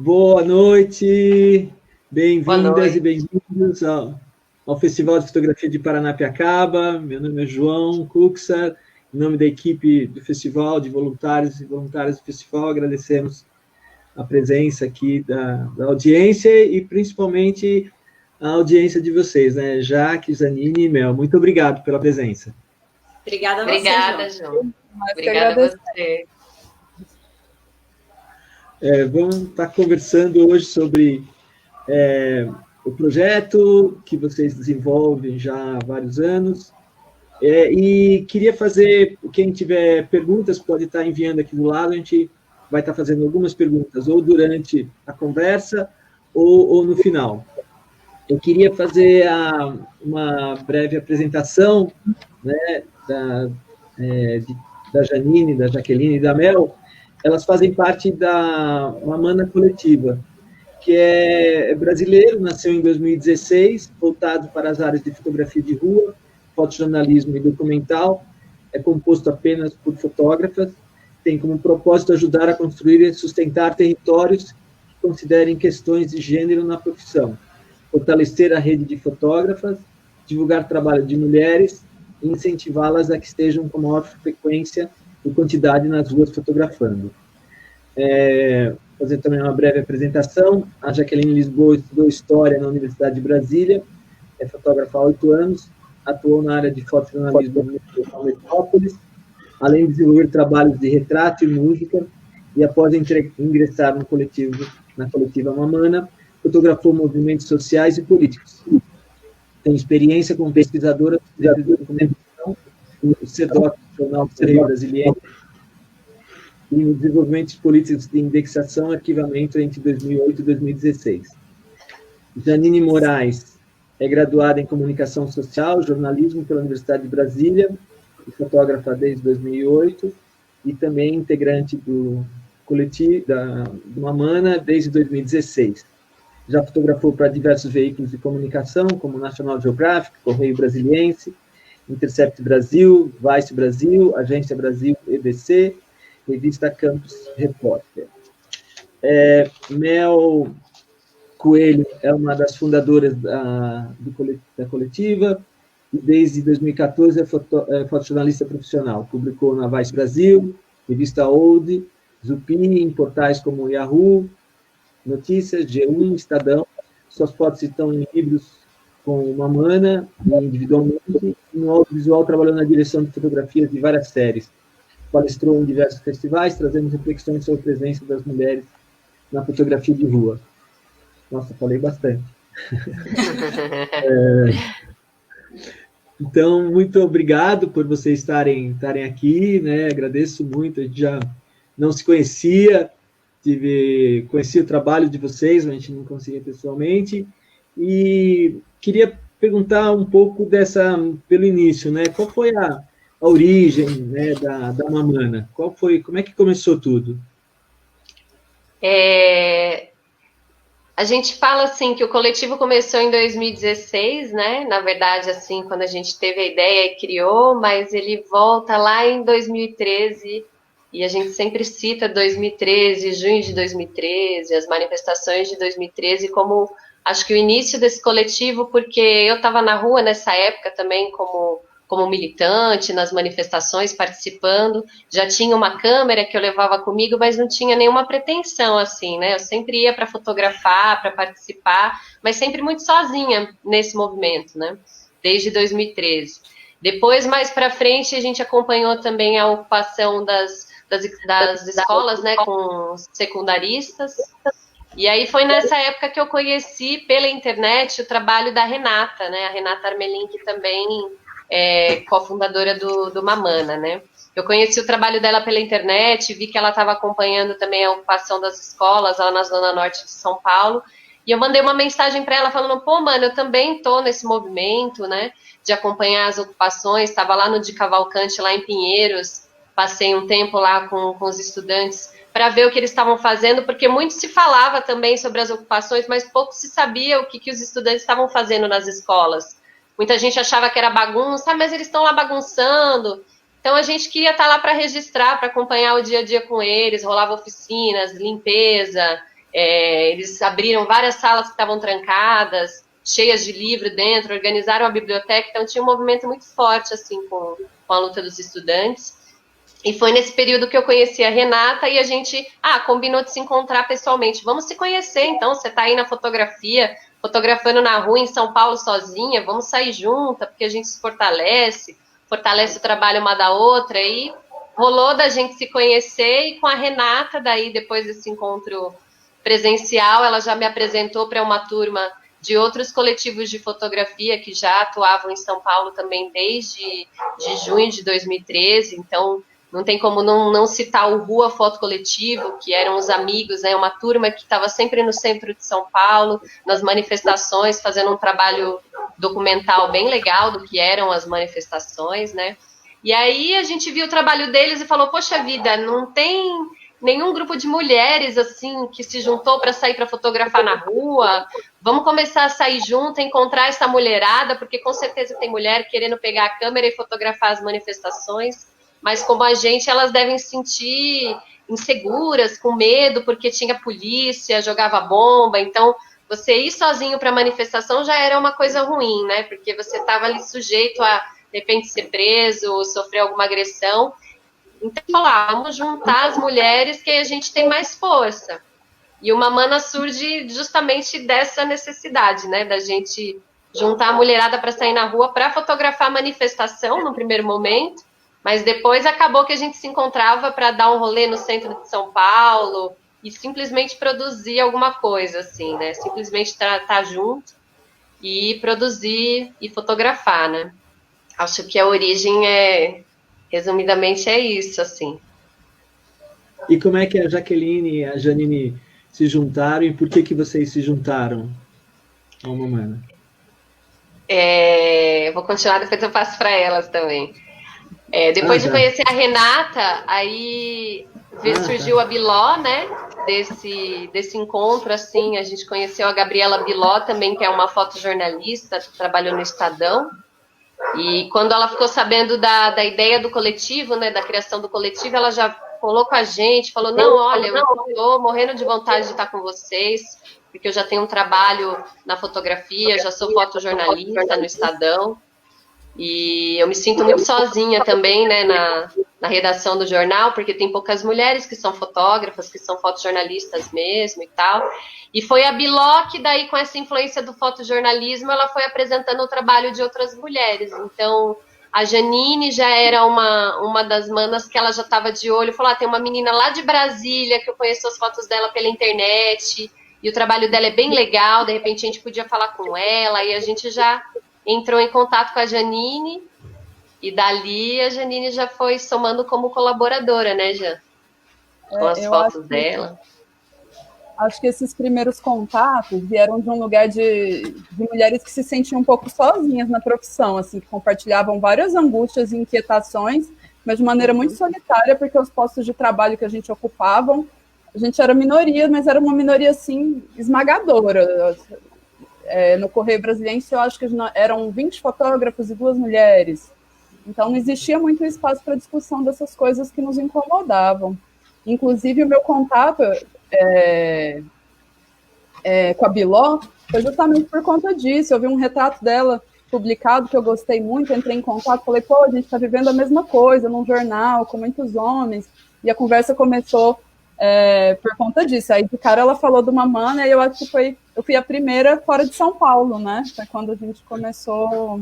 Boa noite, Boa bem-vindas e noite. bem-vindos ao Festival de Fotografia de Paranapiacaba. Meu nome é João Cuxa, em nome da equipe do festival, de voluntários e voluntárias do festival, agradecemos a presença aqui da audiência e principalmente a audiência de vocês, né? Jaque, Zanine e Mel, muito obrigado pela presença. Obrigada a você, Obrigada, João. Obrigada a você. Vamos estar conversando hoje sobre o projeto que vocês desenvolvem já há vários anos. E queria fazer, quem tiver perguntas pode estar enviando aqui do lado, a gente vai estar fazendo algumas perguntas, ou durante a conversa, ou no final. Eu queria fazer uma breve apresentação, né, da Janine, da Jaqueline e da Mel. Elas fazem parte da Mamana Coletiva, que é brasileiro, nasceu em 2016, voltado para as áreas de fotografia de rua, fotojornalismo e documental, é composto apenas por fotógrafas, tem como propósito ajudar a construir e sustentar territórios que considerem questões de gênero na profissão, fortalecer a rede de fotógrafas, divulgar trabalho de mulheres e incentivá-las a que estejam com maior frequência e quantidade nas ruas fotografando. Fazer também uma breve apresentação. A Jaqueline Lisboa estudou História na Universidade de Brasília, é fotógrafa há 8 anos, atuou na área de fotojornalismo no Metrópolis, além de desenvolver trabalhos de retrato e música, e após ingressar na coletiva Mamana, fotografou movimentos sociais e políticos. Tem experiência como pesquisadora de documentação no CEDOC, Jornal do Correio Brasileiro, e no desenvolvimento de políticas de indexação e arquivamento entre 2008 e 2016. Janine Moraes é graduada em Comunicação Social, Jornalismo pela Universidade de Brasília, e fotógrafa desde 2008, e também integrante do coletivo do Mamana desde 2016. Já fotografou para diversos veículos de comunicação, como National Geographic, Correio Brasiliense, Intercept Brasil, Vice Brasil, Agência Brasil EBC, Revista Campus Repórter. Mel Coelho é uma das fundadoras da coletiva e desde 2014 é fotojornalista profissional. Publicou na Vice Brasil, Revista Old, Zupini, em portais como Yahoo, Notícias, G1, Estadão. Suas fotos estão em livros com Mamana, individualmente, e no audiovisual trabalhou na direção de fotografias de várias séries. Palestrou em diversos festivais, trazendo reflexões sobre a presença das mulheres na fotografia de rua. Nossa, falei bastante. Então, muito obrigado por vocês estarem aqui, né? Agradeço muito, a gente já não se conhecia, conheci o trabalho de vocês, mas a gente não conseguia pessoalmente, e queria perguntar um pouco pelo início, né? Qual foi a origem, né, da Mamana? Como é que começou tudo? A gente fala assim que o coletivo começou em 2016, né? Na verdade, assim, quando a gente teve a ideia e criou, mas ele volta lá em 2013, e a gente sempre cita 2013, junho de 2013, as manifestações de 2013 como, acho que o início desse coletivo, porque eu estava na rua nessa época também como militante, nas manifestações, participando, já tinha uma câmera que eu levava comigo, mas não tinha nenhuma pretensão, assim, né? Eu sempre ia para fotografar, para participar, mas sempre muito sozinha nesse movimento, né? Desde 2013. Depois, mais para frente, a gente acompanhou também a ocupação das escolas, né, com secundaristas. E aí foi nessa época que eu conheci pela internet o trabalho da Renata, né? A Renata Armelin, que também cofundadora do Mamana, né? Eu conheci o trabalho dela pela internet, vi que ela estava acompanhando também a ocupação das escolas lá na Zona Norte de São Paulo, e eu mandei uma mensagem para ela falando, pô, mano, eu também tô nesse movimento, né, de acompanhar as ocupações, estava lá no de Cavalcante, lá em Pinheiros, passei um tempo lá com os estudantes para ver o que eles estavam fazendo, porque muito se falava também sobre as ocupações, mas pouco se sabia o que os estudantes estavam fazendo nas escolas. Muita gente achava que era bagunça, mas eles estão lá bagunçando. Então, a gente queria estar lá para registrar, para acompanhar o dia a dia com eles, rolava oficinas, limpeza, Eles abriram várias salas que estavam trancadas, cheias de livro dentro, organizaram a biblioteca, então tinha um movimento muito forte, assim, com a luta dos estudantes. E foi nesse período que eu conheci a Renata e a gente, combinou de se encontrar pessoalmente. Vamos se conhecer, então, você está aí na fotografia, fotografando na rua em São Paulo sozinha, vamos sair junta, porque a gente se fortalece o trabalho uma da outra, e rolou da gente se conhecer, e com a Renata, daí, depois desse encontro presencial, ela já me apresentou para uma turma de outros coletivos de fotografia que já atuavam em São Paulo também desde junho de 2013, então não tem como não citar o Rua Foto Coletivo, que eram os amigos, né, uma turma que estava sempre no centro de São Paulo, nas manifestações, fazendo um trabalho documental bem legal do que eram as manifestações, né? E aí a gente viu o trabalho deles e falou, poxa vida, não tem nenhum grupo de mulheres assim que se juntou para sair para fotografar na rua. Vamos começar a sair junto, encontrar essa mulherada, porque com certeza tem mulher querendo pegar a câmera e fotografar as manifestações, mas como a gente, elas devem se sentir inseguras, com medo, porque tinha polícia, jogava bomba. Então, você ir sozinho para a manifestação já era uma coisa ruim, né? Porque você estava ali sujeito a, de repente, ser preso, ou sofrer alguma agressão. Então, vamos juntar as mulheres que a gente tem mais força. E o Mamana surge justamente dessa necessidade, né? Da gente juntar a mulherada para sair na rua, para fotografar a manifestação no primeiro momento, mas depois acabou que a gente se encontrava para dar um rolê no centro de São Paulo e simplesmente produzir alguma coisa, assim, né? Simplesmente estar junto e produzir e fotografar, né? Acho que a origem resumidamente, é isso, assim. E como é que a Jaqueline e a Janine se juntaram e por que vocês se juntaram ao Mamana? Vou continuar, depois eu passo para elas também. Depois de conhecer a Renata, aí surgiu a Biló, né? Desse encontro, assim, a gente conheceu a Gabriela Biló também, que é uma fotojornalista, trabalhou no Estadão. E quando ela ficou sabendo da ideia do coletivo, né, da criação do coletivo, ela já falou com a gente, falou, não, olha, eu estou morrendo de vontade de estar com vocês, porque eu já tenho um trabalho na fotografia, já sou fotojornalista no Estadão, e eu me sinto muito sozinha também, né, na redação do jornal, porque tem poucas mulheres que são fotógrafas, que são fotojornalistas mesmo e tal. E foi a Biló que daí, com essa influência do fotojornalismo, ela foi apresentando o trabalho de outras mulheres. Então, a Janine já era uma das manas que ela já estava de olho, falou, tem uma menina lá de Brasília, que eu conheço as fotos dela pela internet, e o trabalho dela é bem legal, de repente a gente podia falar com ela, e a gente já entrou em contato com a Janine, e dali a Janine já foi somando como colaboradora, né, Jan? Com as fotos dela. Acho que esses primeiros contatos vieram de um lugar de mulheres que se sentiam um pouco sozinhas na profissão, assim, que compartilhavam várias angústias e inquietações, mas de maneira muito solitária, porque os postos de trabalho que a gente ocupava, a gente era minoria, mas era uma minoria, assim, esmagadora. No Correio Brasiliense, eu acho que eram 20 fotógrafos e 2 mulheres. Então, não existia muito espaço para discussão dessas coisas que nos incomodavam. Inclusive, o meu contato com a Biló foi justamente por conta disso. Eu vi um retrato dela publicado que eu gostei muito, entrei em contato, falei, a gente está vivendo a mesma coisa num jornal, com muitos homens, e a conversa começou por conta disso. Aí, de cara, ela falou do Mamana, e eu acho que eu fui a primeira fora de São Paulo, né? Foi quando a gente começou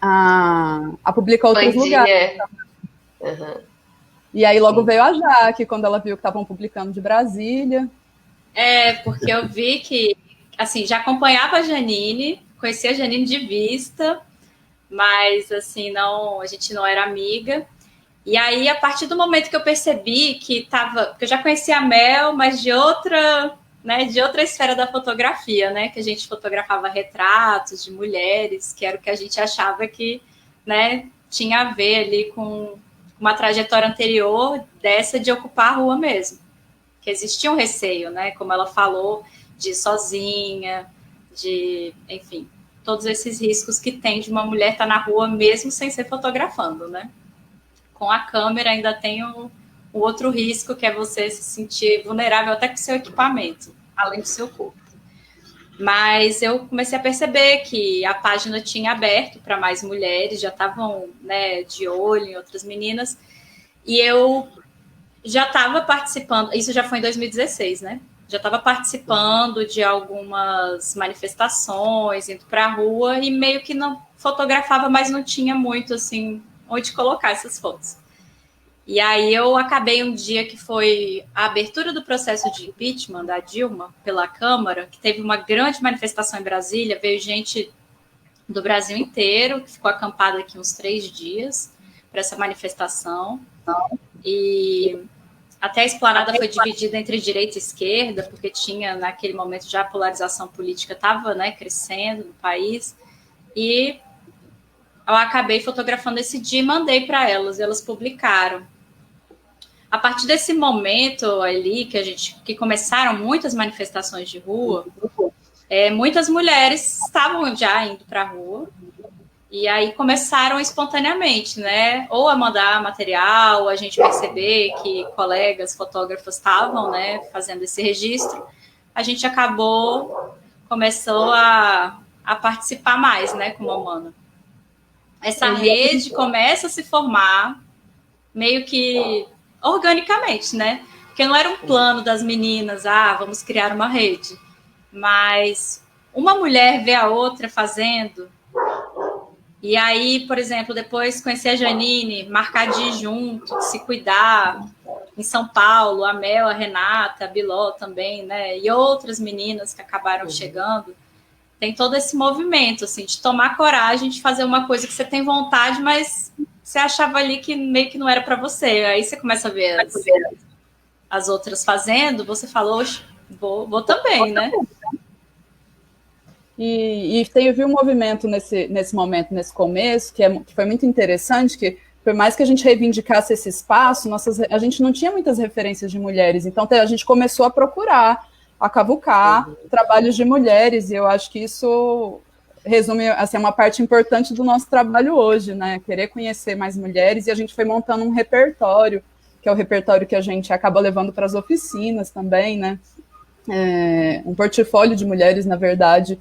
a publicar outros lugares. Uhum. E aí logo veio a Jaque, quando ela viu que estavam publicando de Brasília. Porque eu vi que, assim, já acompanhava a Janine, conhecia a Janine de vista, mas, assim, a gente não era amiga. E aí, a partir do momento que eu percebi que eu já conhecia a Mel, mas de outra esfera da fotografia, né? Que a gente fotografava retratos de mulheres, que era o que a gente achava que, né, tinha a ver ali com uma trajetória anterior dessa de ocupar a rua mesmo. Que existia um receio, né? Como ela falou, de ir sozinha, enfim, todos esses riscos que tem de uma mulher estar na rua mesmo sem ser fotografando, né? Com a câmera ainda tem o outro risco, que é você se sentir vulnerável até com o seu equipamento, além do seu corpo. Mas eu comecei a perceber que a página tinha aberto para mais mulheres, já estavam, né, de olho em outras meninas, e eu já estava participando, isso já foi em 2016, né? Já estava participando de algumas manifestações, indo para a rua, e meio que não fotografava, mas não tinha muito, assim, onde colocar essas fotos. E aí eu acabei um dia que foi a abertura do processo de impeachment da Dilma pela Câmara, que teve uma grande manifestação em Brasília, veio gente do Brasil inteiro, que ficou acampada aqui uns 3 dias para essa manifestação. E até a esplanada foi dividida entre direita e esquerda, porque tinha, naquele momento, já a polarização política estava, né, crescendo no país. E eu acabei fotografando esse dia e mandei para elas, e elas publicaram. A partir desse momento ali, que começaram muitas manifestações de rua, muitas mulheres estavam já indo para a rua, e aí começaram espontaneamente, né? Ou a mandar material, a gente perceber que colegas fotógrafos estavam, né, fazendo esse registro. A gente começou a participar mais, né, como Humana. Essa rede começa a se formar meio que organicamente, né? Porque não era um plano das meninas, vamos criar uma rede. Mas uma mulher vê a outra fazendo. E aí, por exemplo, depois conheci a Janine, marcar de ir junto, de se cuidar, em São Paulo, a Mel, a Renata, a Biló também, né? E outras meninas que acabaram chegando. Tem todo esse movimento, assim, de tomar coragem de fazer uma coisa que você tem vontade, mas você achava ali que meio que não era para você. Aí você começa a ver as outras fazendo, você fala, vou também, né? E teve um movimento nesse momento, nesse começo, que foi muito interessante, que por mais que a gente reivindicasse esse espaço, a gente não tinha muitas referências de mulheres, então a gente começou a procurar, a cavucar trabalhos de mulheres, e eu acho que isso resume, assim, uma parte importante do nosso trabalho hoje, né? Querer conhecer mais mulheres, e a gente foi montando um repertório, que é o repertório que a gente acaba levando para as oficinas também, né? Um portfólio de mulheres, na verdade,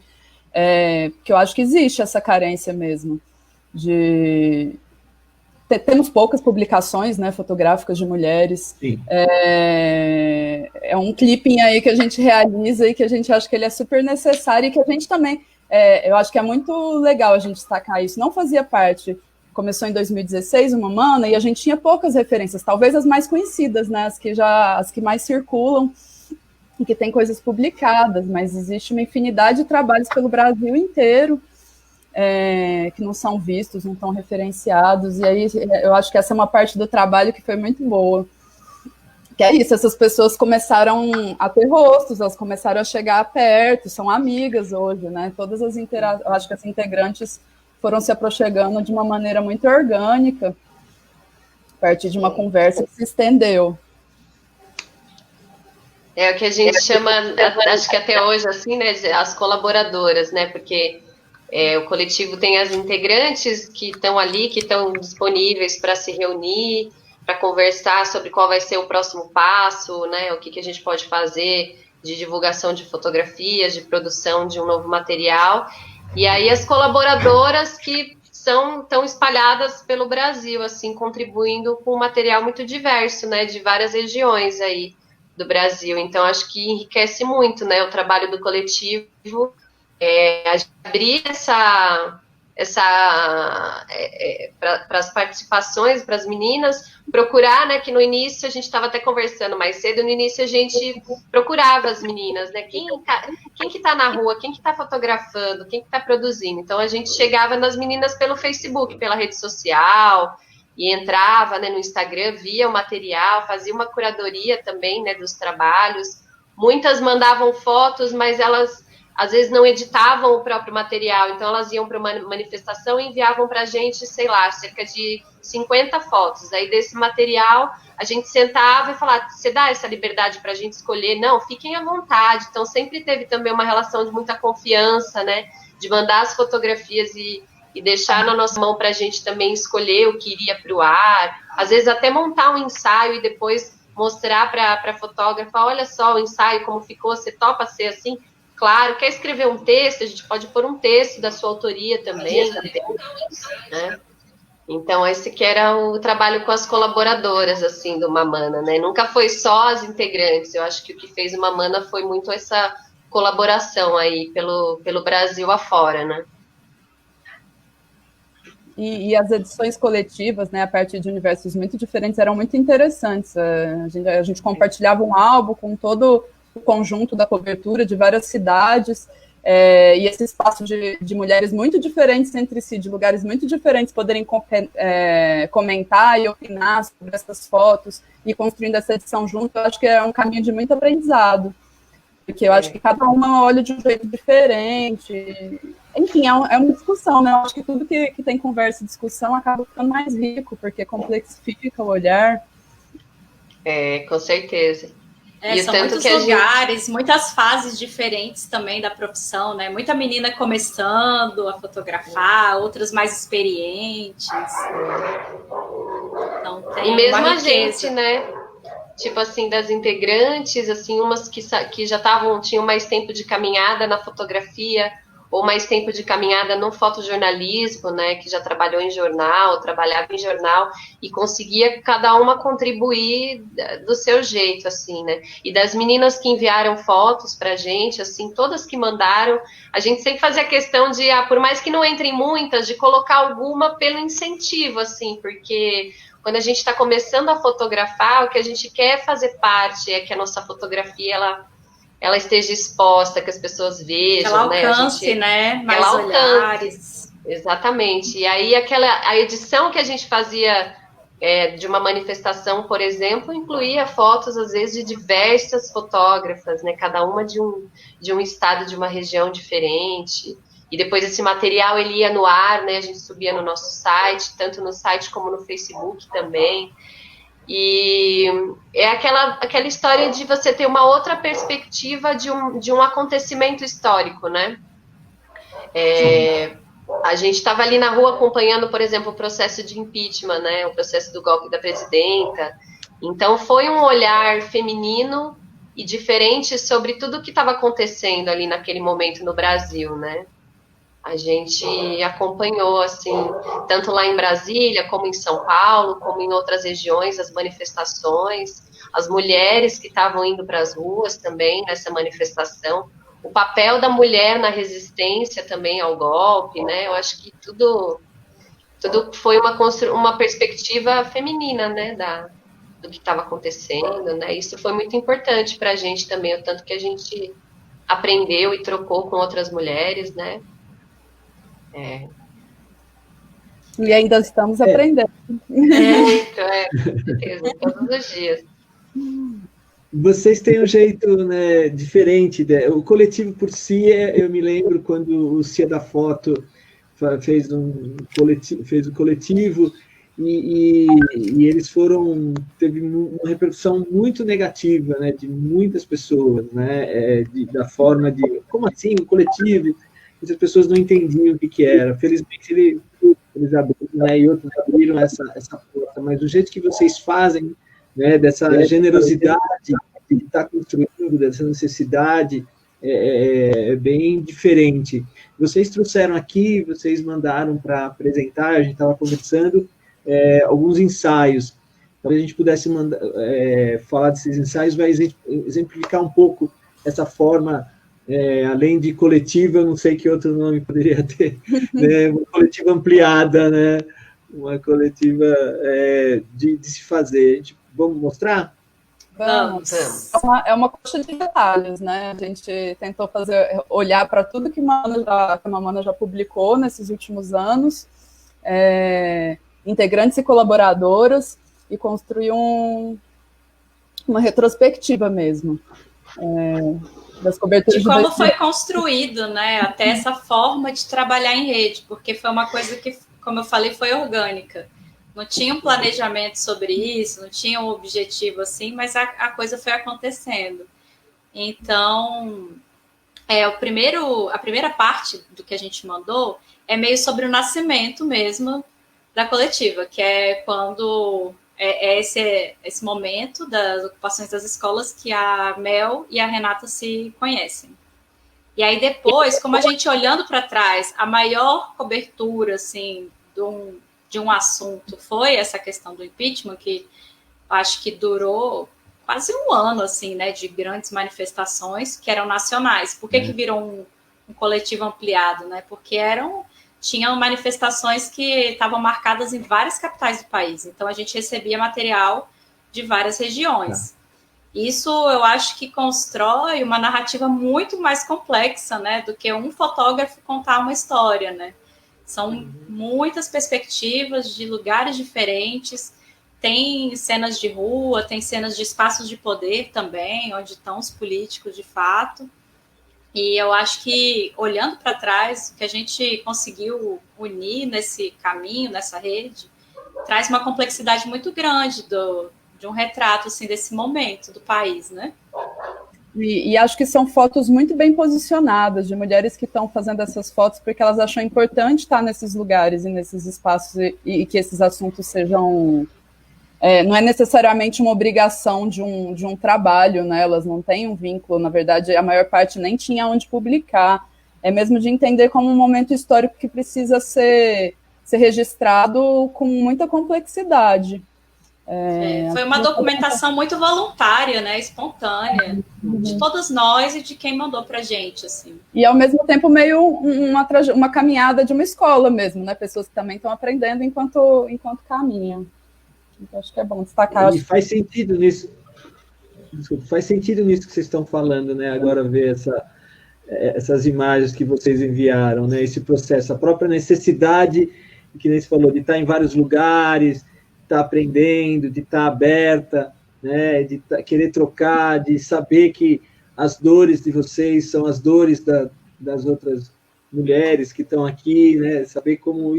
que eu acho que existe essa carência mesmo temos poucas publicações, né, fotográficas de mulheres. É um clipping aí que a gente realiza e que a gente acha que ele é super necessário e que a gente também, eu acho que é muito legal a gente destacar isso. Não fazia parte, começou em 2016, uma Humana, e a gente tinha poucas referências, talvez as mais conhecidas, né, as que mais circulam e que tem coisas publicadas, mas existe uma infinidade de trabalhos pelo Brasil inteiro, que não são vistos, não estão referenciados, e aí eu acho que essa é uma parte do trabalho que foi muito boa, que é isso, essas pessoas começaram a ter rostos, elas começaram a chegar perto, são amigas hoje, né, eu acho que as integrantes foram se aproximando de uma maneira muito orgânica, a partir de uma conversa que se estendeu. É o que a gente chama, acho que até hoje, assim, né, as colaboradoras, né, porque o coletivo tem as integrantes que estão ali, que estão disponíveis para se reunir, para conversar sobre qual vai ser o próximo passo, né, o que a gente pode fazer de divulgação de fotografias, de produção de um novo material, e aí as colaboradoras que estão espalhadas pelo Brasil, assim, contribuindo com um material muito diverso, né, de várias regiões aí do Brasil. Então, acho que enriquece muito, né, o trabalho do coletivo, a gente abrir para as participações, para as meninas, procurar, né, que no início, a gente estava até conversando mais cedo, no início a gente procurava as meninas, né, quem que está na rua, quem que está fotografando, quem que está produzindo. Então, a gente chegava nas meninas pelo Facebook, pela rede social, e entrava, né, no Instagram, via o material, fazia uma curadoria também, né, dos trabalhos. Muitas mandavam fotos, mas elas às vezes não editavam o próprio material, então elas iam para uma manifestação e enviavam para a gente, sei lá, cerca de 50 fotos. Aí desse material a gente sentava e falava, você dá essa liberdade para a gente escolher? Não, fiquem à vontade. Então sempre teve também uma relação de muita confiança, né, de mandar as fotografias e e deixar na nossa mão para a gente também escolher o que iria para o ar, às vezes até montar um ensaio e depois mostrar para a fotógrafa, olha só o ensaio, como ficou, você topa ser assim? Claro, quer escrever um texto, a gente pode pôr um texto da sua autoria também, né? Então, esse que era o trabalho com as colaboradoras, assim, do Mamana, né? Nunca foi só as integrantes, eu acho que o que fez o Mamana foi muito essa colaboração aí pelo Brasil afora, né? E as edições coletivas, né, a partir de universos muito diferentes, eram muito interessantes. A gente compartilhava um álbum com todo o conjunto da cobertura de várias cidades, e esse espaço de mulheres muito diferentes entre si, de lugares muito diferentes, poderem comentar e opinar sobre essas fotos e construindo essa edição junto, eu acho que é um caminho de muito aprendizado. Porque eu acho que cada uma olha de um jeito diferente. Enfim, é uma discussão, né? Eu acho que tudo que tem conversa e discussão acaba ficando mais rico, porque complexifica o olhar. Com certeza. E são muitos lugares, muitas fases diferentes também da profissão, né? Muita menina começando a fotografar, outras mais experientes. Então, tem e mesmo uma a gente, né? Tipo assim, das integrantes, assim, umas que já tinham mais tempo de caminhada na fotografia, ou mais tempo de caminhada no fotojornalismo, né, que já trabalhou em jornal, trabalhava em jornal, e conseguia cada uma contribuir do seu jeito, assim, né, e das meninas que enviaram fotos pra gente, assim, todas que mandaram, a gente sempre fazia questão de, por mais que não entrem muitas, de colocar alguma pelo incentivo, assim, porque quando a gente está começando a fotografar, o que a gente quer fazer parte é que a nossa fotografia, ela esteja exposta, que as pessoas vejam, ela alcance, né? Mais ela olhares. Exatamente. E aí a edição que a gente fazia de uma manifestação, por exemplo, incluía fotos, às vezes, de diversas fotógrafas, né? Cada uma de um estado, de uma região diferente. E depois esse material ele ia no ar, né? A gente subia no nosso site, tanto no site como no Facebook também. E é aquela história de você ter uma outra perspectiva de um acontecimento histórico, né? A gente estava ali na rua acompanhando, por exemplo, o processo de impeachment, né? O processo do golpe da presidenta. Então, foi um olhar feminino e diferente sobre tudo o que estava acontecendo ali naquele momento no Brasil, né? A gente acompanhou, assim, tanto lá em Brasília, como em São Paulo, como em outras regiões, as manifestações, as mulheres que estavam indo para as ruas também nessa manifestação, o papel da mulher na resistência também ao golpe, né? Eu acho que tudo foi uma perspectiva feminina, né, do que estava acontecendo, né? Isso foi muito importante para a gente também, o tanto que a gente aprendeu e trocou com outras mulheres, né? E ainda estamos aprendendo. Muito, com certeza, todos os dias. Vocês têm um jeito, né, diferente. O coletivo por si, eu me lembro quando o Cia da Foto fez o coletivo e eles teve uma repercussão muito negativa, né, de muitas pessoas, né, da forma de, como assim, o coletivo? Muitas pessoas não entendiam o que era. Felizmente, eles abriram, né, e outros abriram essa porta, mas o jeito que vocês fazem, né, dessa generosidade de estar construindo, dessa necessidade, é bem diferente. Vocês trouxeram aqui, vocês mandaram para apresentar, a gente estava conversando, alguns ensaios. Talvez a gente pudesse falar desses ensaios, vai exemplificar um pouco essa forma. Além de coletiva, eu não sei que outro nome poderia ter, né? Uma coletiva ampliada, né? Uma coletiva de se fazer. Vamos mostrar? Vamos. É uma coxa de detalhes, né? A gente tentou olhar para tudo que a Mamana já publicou nesses últimos anos, integrantes e colaboradoras, e construir uma retrospectiva mesmo. Das coberturas de como foi construído, né, até essa forma de trabalhar em rede, porque foi uma coisa que, como eu falei, foi orgânica. Não tinha um planejamento sobre isso, não tinha um objetivo assim, mas a coisa foi acontecendo. Então, a primeira parte do que a gente mandou é meio sobre o nascimento mesmo da coletiva, que é quando esse momento das ocupações das escolas que a Mel e a Renata se conhecem. E aí depois, como a gente olhando para trás, a maior cobertura assim, de um assunto foi essa questão do impeachment, que acho que durou quase um ano assim, né, de grandes manifestações que eram nacionais. Por que virou um coletivo ampliado? Né? Porque tinham manifestações que estavam marcadas em várias capitais do país. Então, a gente recebia material de várias regiões. Isso, eu acho que constrói uma narrativa muito mais complexa, né, do que um fotógrafo contar uma história, né? São muitas perspectivas de lugares diferentes, tem cenas de rua, tem cenas de espaços de poder também, onde estão os políticos de fato. E eu acho que, olhando para trás, o que a gente conseguiu unir nesse caminho, nessa rede, traz uma complexidade muito grande de um retrato assim, desse momento do país, né? E acho que são fotos muito bem posicionadas, de mulheres que estão fazendo essas fotos porque elas acham importante estar nesses lugares e nesses espaços e que esses assuntos sejam... não é necessariamente uma obrigação de um trabalho, né? Elas não têm um vínculo, na verdade, a maior parte nem tinha onde publicar. É mesmo de entender como um momento histórico que precisa ser registrado com muita complexidade. Foi uma documentação muito voluntária, né? Espontânea, de todas nós e de quem mandou para a gente. Assim. E, ao mesmo tempo, meio uma caminhada de uma escola mesmo, né? Pessoas que também estão aprendendo enquanto caminham. Então, acho que é bom destacar. E faz sentido nisso. Desculpa, faz sentido nisso que vocês estão falando, né? Agora ver essas imagens que vocês enviaram, né? Esse processo, a própria necessidade, que nem você falou, de estar em vários lugares, de estar aprendendo, de estar aberta, né? De querer trocar, de saber que as dores de vocês são as dores das outras mulheres que estão aqui, né? Saber como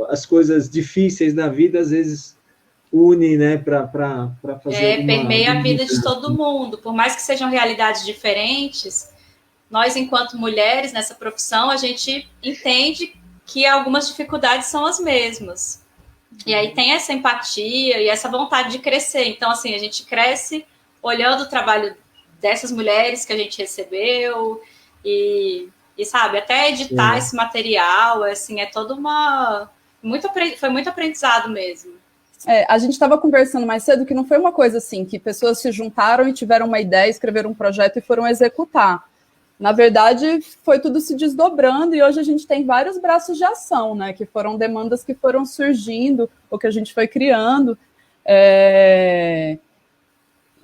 as coisas difíceis na vida, às vezes, une, né, para fazer permeia a vida de todo mundo. Por mais que sejam realidades diferentes, nós, enquanto mulheres nessa profissão, a gente entende que algumas dificuldades são as mesmas. E aí tem essa empatia e essa vontade de crescer. Então, assim, a gente cresce olhando o trabalho dessas mulheres que a gente recebeu e sabe, até editar esse material, assim, foi muito aprendizado mesmo. A gente estava conversando mais cedo que não foi uma coisa assim, que pessoas se juntaram e tiveram uma ideia, escreveram um projeto e foram executar. Na verdade, foi tudo se desdobrando e hoje a gente tem vários braços de ação, né, que foram demandas que foram surgindo, ou que a gente foi criando.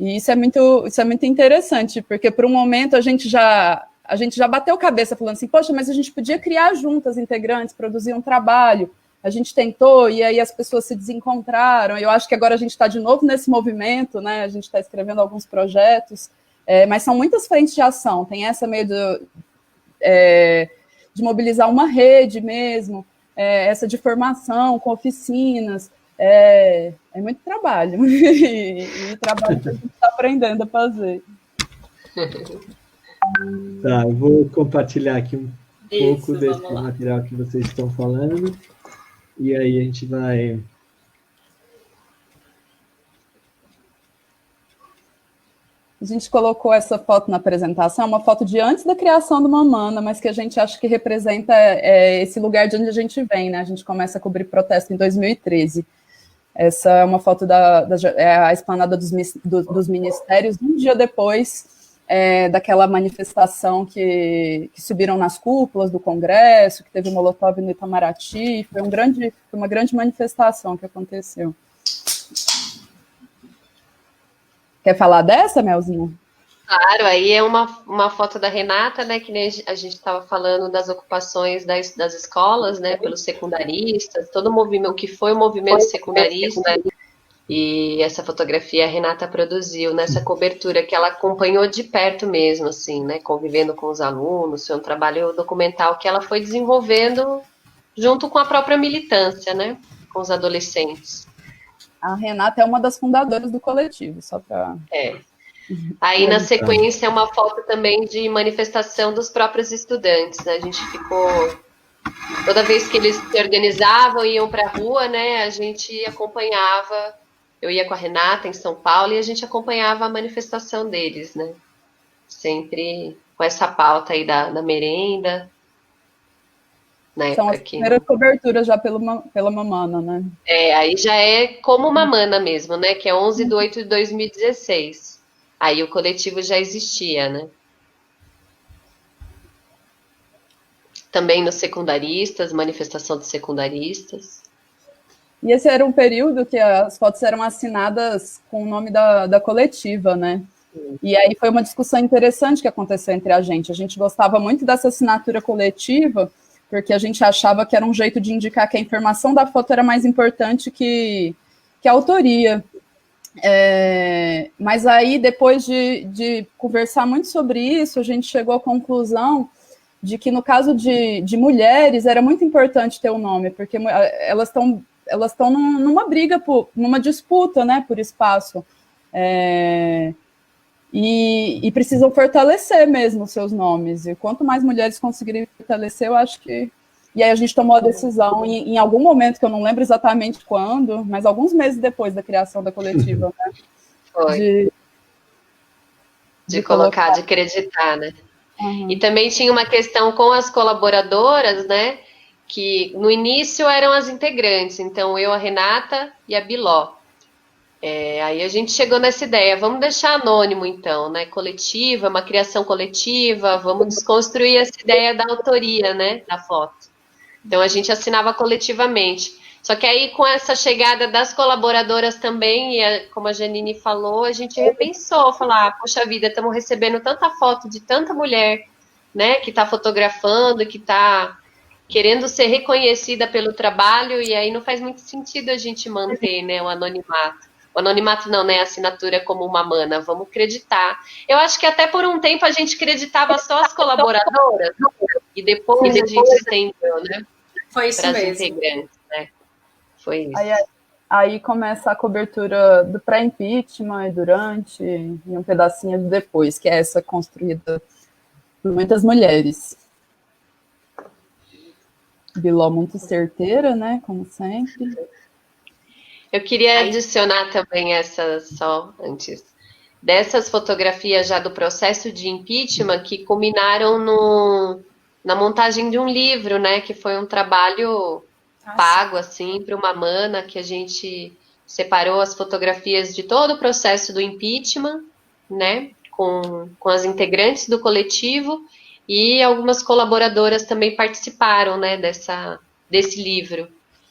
E isso é muito interessante, porque por um momento a gente já bateu cabeça falando assim, poxa, mas a gente podia criar juntas integrantes, produzir um trabalho. A gente tentou e aí as pessoas se desencontraram. Eu acho que agora a gente está de novo nesse movimento, né? A gente está escrevendo alguns projetos, mas são muitas frentes de ação. Tem essa meio de mobilizar uma rede mesmo, essa de formação com oficinas. É muito trabalho. e trabalho que a gente está aprendendo a fazer. Tá, eu vou compartilhar aqui um pouco desse material que vocês estão falando. E aí a gente vai... A gente colocou essa foto na apresentação, uma foto de antes da criação do Mamana, mas que a gente acha que representa esse lugar de onde a gente vem, né? A gente começa a cobrir protesto em 2013. Essa é uma foto a esplanada dos ministérios, um dia depois daquela manifestação que subiram nas cúpulas do Congresso, que teve o Molotov no Itamaraty. Foi uma grande manifestação que aconteceu. Quer falar dessa, Melzinha? Claro, aí é uma foto da Renata, né, que nem a gente estava falando das ocupações das escolas, né, pelos secundaristas, todo o movimento, que foi o movimento secundarista, e essa fotografia a Renata produziu nessa cobertura que ela acompanhou de perto mesmo, assim, né, convivendo com os alunos, foi um trabalho documental que ela foi desenvolvendo junto com a própria militância, né, com os adolescentes. A Renata é uma das fundadoras do coletivo, só para... Aí, na sequência, uma foto também de manifestação dos próprios estudantes, né? A gente ficou... Toda vez que eles se organizavam e iam para a rua, né? A gente acompanhava. Eu ia com a Renata em São Paulo e a gente acompanhava a manifestação deles, né? Sempre com essa pauta aí da merenda. Na São as primeiras coberturas já pela Mamana, né? Aí já é como Mamana mesmo, né? Que é 11/8/2016. Aí o coletivo já existia, né? Também nos secundaristas, manifestação dos secundaristas. E esse era um período que as fotos eram assinadas com o nome da coletiva, né? E aí foi uma discussão interessante que aconteceu entre a gente. A gente gostava muito dessa assinatura coletiva, porque a gente achava que era um jeito de indicar que a informação da foto era mais importante que a autoria. Mas aí, depois de conversar muito sobre isso, a gente chegou à conclusão de que, no caso de mulheres, era muito importante ter o nome, porque elas estão numa briga, numa disputa, né, por espaço. E precisam fortalecer mesmo os seus nomes. E quanto mais mulheres conseguirem fortalecer, eu acho que... E aí a gente tomou a decisão, em algum momento, que eu não lembro exatamente quando, mas alguns meses depois da criação da coletiva, né? Foi. De colocar, de acreditar, né? Uhum. E também tinha uma questão com as colaboradoras, né? Que no início eram as integrantes, então eu, a Renata e a Biló. Aí a gente chegou nessa ideia, vamos deixar anônimo então, né? Coletiva, uma criação coletiva, vamos desconstruir essa ideia da autoria, né? Da foto. Então a gente assinava coletivamente. Só que aí com essa chegada das colaboradoras também, e como a Janine falou, a gente repensou, falar, poxa vida, estamos recebendo tanta foto de tanta mulher, né? Que está fotografando, que está querendo ser reconhecida pelo trabalho, e aí não faz muito sentido a gente manter, né, o anonimato. O anonimato não, né, a assinatura como uma mana, vamos acreditar. Eu acho que até por um tempo a gente acreditava só as colaboradoras, e depois a gente estendeu, né? Foi isso mesmo. Integrantes, né? Foi isso. Aí começa a cobertura do pré-impeachment e durante, e um pedacinho depois, que é essa construída por muitas mulheres. Biló muito certeira, né, como sempre. Eu queria adicionar também dessas fotografias já do processo de impeachment que culminaram na montagem de um livro, né, que foi um trabalho pago, assim, para uma mana, que a gente separou as fotografias de todo o processo do impeachment, né, com as integrantes do coletivo, e algumas colaboradoras também participaram, né, desse livro,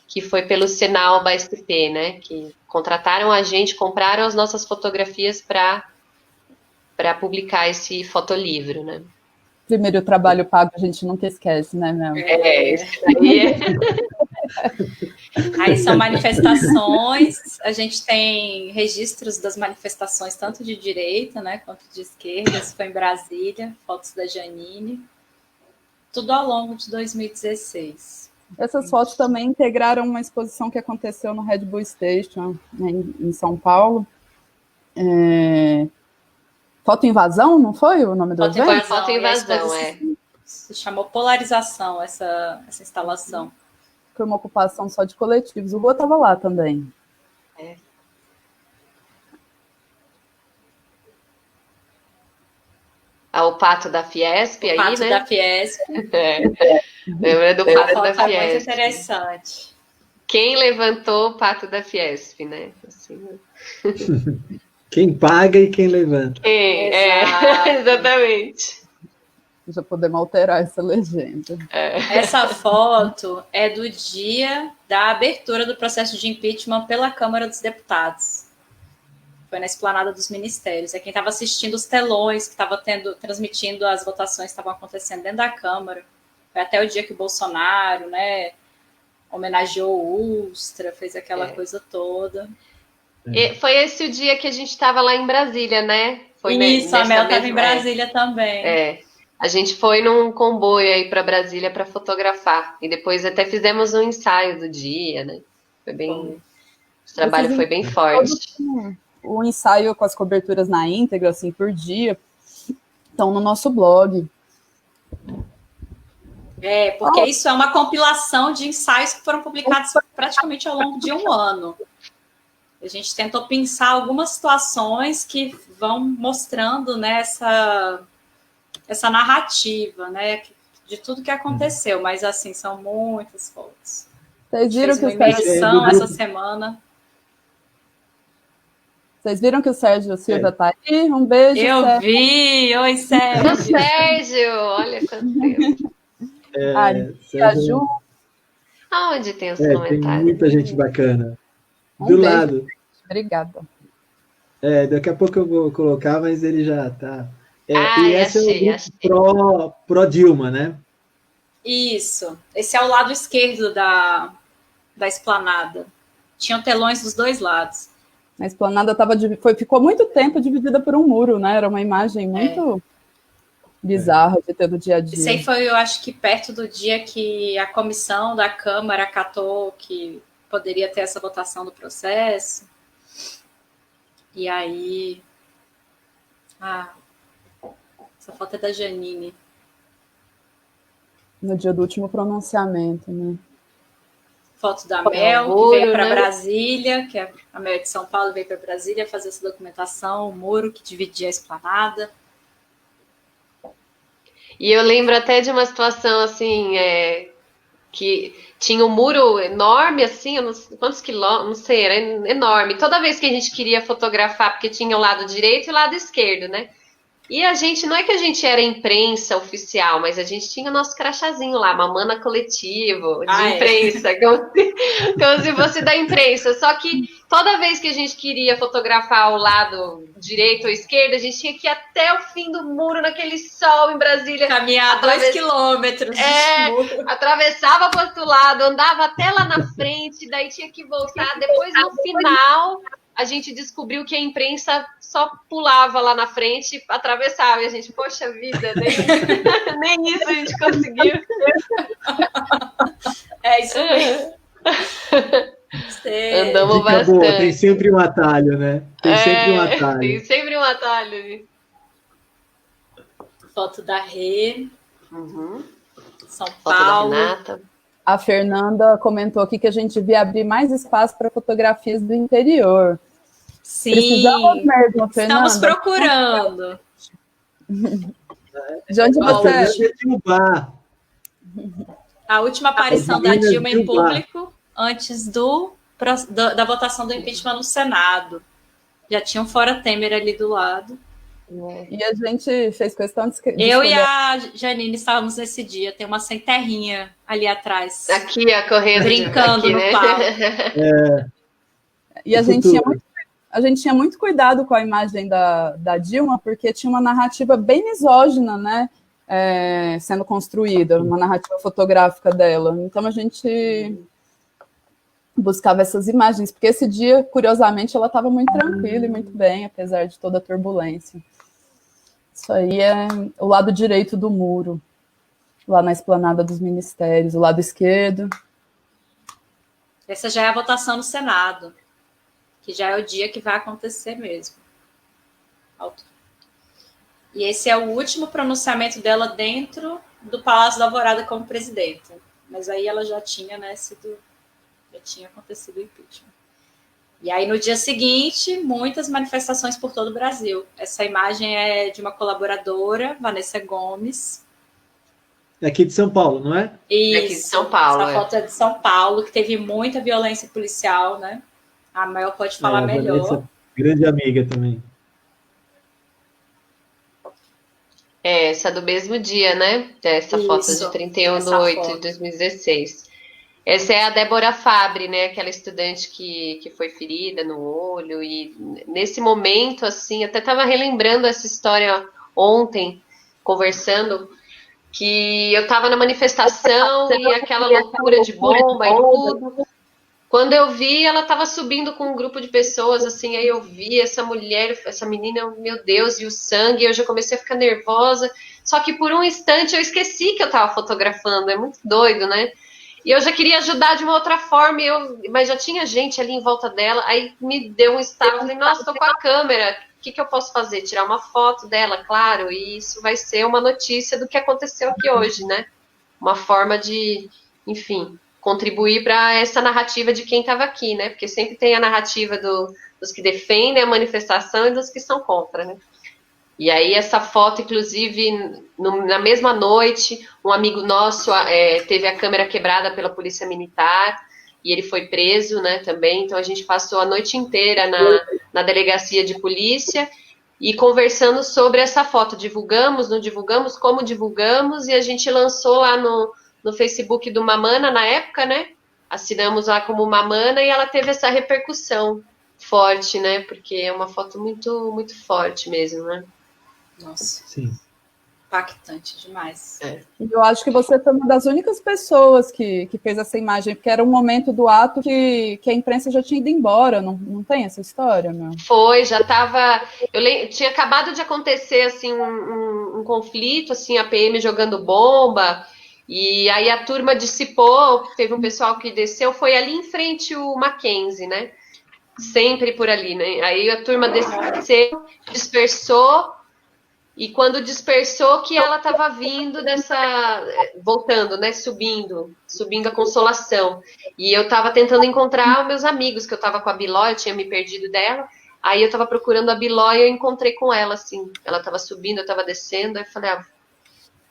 que foi pelo Senal BSP, né, que contrataram a gente, compraram as nossas fotografias para publicar esse fotolivro, né. Primeiro trabalho pago a gente nunca esquece, né, Mel? Isso aí. Aí são manifestações, a gente tem registros das manifestações tanto de direita, né, quanto de esquerda. Isso foi em Brasília, fotos da Janine, tudo ao longo de 2016. Essas fotos também integraram uma exposição que aconteceu no Red Bull Station, né, em São Paulo. Foto Invasão, não foi o nome do evento? Foto Invasão, Se chamou Polarização, essa instalação. Foi uma ocupação só de coletivos. O Rua estava lá também. O Pato da Fiesp aí, Pato né? Da Fiesp. Lembra do Pato da Fiesp? Muito interessante. Quem levantou o Pato da Fiesp, né? Assim, Quem paga e quem levanta. Exatamente. Já podemos alterar essa legenda. Essa foto é do dia da abertura do processo de impeachment pela Câmara dos Deputados. Foi na Esplanada dos Ministérios. É quem estava assistindo os telões, que estava transmitindo as votações que estavam acontecendo dentro da Câmara. Foi até o dia que o Bolsonaro, né, homenageou o Ustra, fez aquela coisa toda. Foi esse o dia que a gente estava lá em Brasília, né? Foi isso, a Mel estava em Brasília também. A gente foi num comboio aí para Brasília para fotografar. E depois até fizemos um ensaio do dia, né? Foi bem... O trabalho foi bem forte. o ensaio com as coberturas na íntegra, assim, por dia, estão no nosso blog. Porque isso é uma compilação de ensaios que foram publicados praticamente ao longo de um ano. A gente tentou pensar algumas situações que vão mostrando, né, essa narrativa, né, de tudo que aconteceu, mas assim, são muitas fotos. Vocês viram que uma imersão essa semana. Vocês viram que o Sérgio Silva tá aí? Um beijo, Eu Sérgio. vi! Oi, Sérgio! O Sérgio! Olha quanto tempo. Sérgio... Aonde tem os comentários? Tem muita gente bacana. Do beijo. lado. Obrigada. Daqui a pouco eu vou colocar, mas ele já tá. E esse é o grupo pró-Dilma, né? Isso. Esse é o lado esquerdo da esplanada. Tinham telões dos dois lados. A esplanada ficou muito tempo dividida por um muro, né? Era uma imagem muito bizarra de ter no dia a dia. Isso aí foi, eu acho que perto do dia que a comissão da Câmara acatou que poderia ter essa votação do processo. E aí... essa foto é da Janine. No dia do último pronunciamento, né? Foto da Mel, que veio para Brasília, que a Mel de São Paulo veio para Brasília fazer essa documentação, o muro que dividia a esplanada. E eu lembro até de uma situação assim, que tinha um muro enorme, assim, eu não sei quantos quilômetros, não sei, era enorme. Toda vez que a gente queria fotografar, porque tinha o lado direito e o lado esquerdo, né? E a gente, não é que a gente era imprensa oficial, mas a gente tinha o nosso crachazinho lá, Mamana Coletivo, de imprensa, como se fosse da imprensa. Só que toda vez que a gente queria fotografar o lado direito ou esquerdo, a gente tinha que ir até o fim do muro, naquele sol em Brasília. Caminhar 2 quilômetros. Atravessava para o outro lado, andava até lá na frente, daí tinha que voltar. Depois, no final, a gente descobriu que a imprensa só pulava lá na frente, atravessava. E a gente, poxa vida, nem isso a gente conseguiu. Isso mesmo. Andamos bastante. Boa, tem sempre um atalho, né? Tem sempre um atalho. Foto da Rê. São Foto Paulo. Da Renata. A Fernanda comentou aqui que a gente devia abrir mais espaço para fotografias do interior. Sim, precisamos mesmo, Fernanda. Estamos procurando. De onde você é? A última aparição da Dilma em público antes da votação do impeachment no Senado. Já tinha um Fora Temer ali do lado. E a gente fez questão de eu e a Janine estávamos nesse dia. Tem uma sem terrinha ali atrás. Aqui, correndo. Brincando no palco. E a gente tinha muito cuidado com a imagem da Dilma, porque tinha uma narrativa bem misógina, né? Sendo construída, uma narrativa fotográfica dela. Então a gente buscava essas imagens, porque esse dia, curiosamente, ela estava muito tranquila e muito bem, apesar de toda a turbulência. Isso aí é o lado direito do muro, lá na esplanada dos ministérios, o lado esquerdo. Essa já é a votação no Senado, que já é o dia que vai acontecer mesmo. E esse é o último pronunciamento dela dentro do Palácio da Alvorada como presidenta. Mas aí ela já tinha, né, já tinha acontecido o impeachment. E aí, no dia seguinte, muitas manifestações por todo o Brasil. Essa imagem é de uma colaboradora, Vanessa Gomes. É aqui de São Paulo, não é? Isso, aqui de São Paulo. Essa foto é de São Paulo, que teve muita violência policial, né? A Mel pode falar melhor. Vanessa, grande amiga também. Essa do mesmo dia, né? Essa foto de 31/8 de 2016. Essa é a Débora Fabre, né? Aquela estudante que foi ferida no olho. E nesse momento, assim, até estava relembrando essa história ontem, conversando, que eu estava na manifestação e aquela loucura de bomba e tudo. Quando eu vi, ela estava subindo com um grupo de pessoas, assim, aí eu vi essa mulher, essa menina, meu Deus, e o sangue, eu já comecei a ficar nervosa. Só que por um instante eu esqueci que eu estava fotografando, é muito doido, né? E eu já queria ajudar de uma outra forma, mas já tinha gente ali em volta dela. Aí me deu um estalo, falei, nossa, tô com a câmera, o que eu posso fazer? Tirar uma foto dela, claro, e isso vai ser uma notícia do que aconteceu aqui hoje, né? Uma forma de, enfim, contribuir para essa narrativa de quem estava aqui, né? Porque sempre tem a narrativa dos que defendem a manifestação e dos que são contra, né? E aí essa foto, inclusive, na mesma noite, um amigo nosso teve a câmera quebrada pela polícia militar e ele foi preso, né, também. Então a gente passou a noite inteira na delegacia de polícia e conversando sobre essa foto. Divulgamos, não divulgamos, como divulgamos, e a gente lançou lá no Facebook do Mamana na época, né? Assinamos lá como Mamana e ela teve essa repercussão forte, né? Porque é uma foto muito, muito forte mesmo, né? Nossa, Sim. Impactante demais. Eu acho que você foi uma das únicas pessoas que fez essa imagem, porque era um momento do ato que a imprensa já tinha ido embora, não tem essa história, meu? Foi, já estava. Tinha acabado de acontecer assim um conflito, assim, a PM jogando bomba, e aí a turma dissipou, teve um pessoal que desceu, foi ali em frente o Mackenzie, né? Sempre por ali, né? Aí a turma desceu, dispersou. E quando dispersou, que ela estava vindo voltando, né, subindo a Consolação. E eu estava tentando encontrar os meus amigos, que eu estava com a Biló, eu tinha me perdido dela. Aí eu estava procurando a Biló e eu encontrei com ela, assim. Ela estava subindo, eu estava descendo, aí eu falei,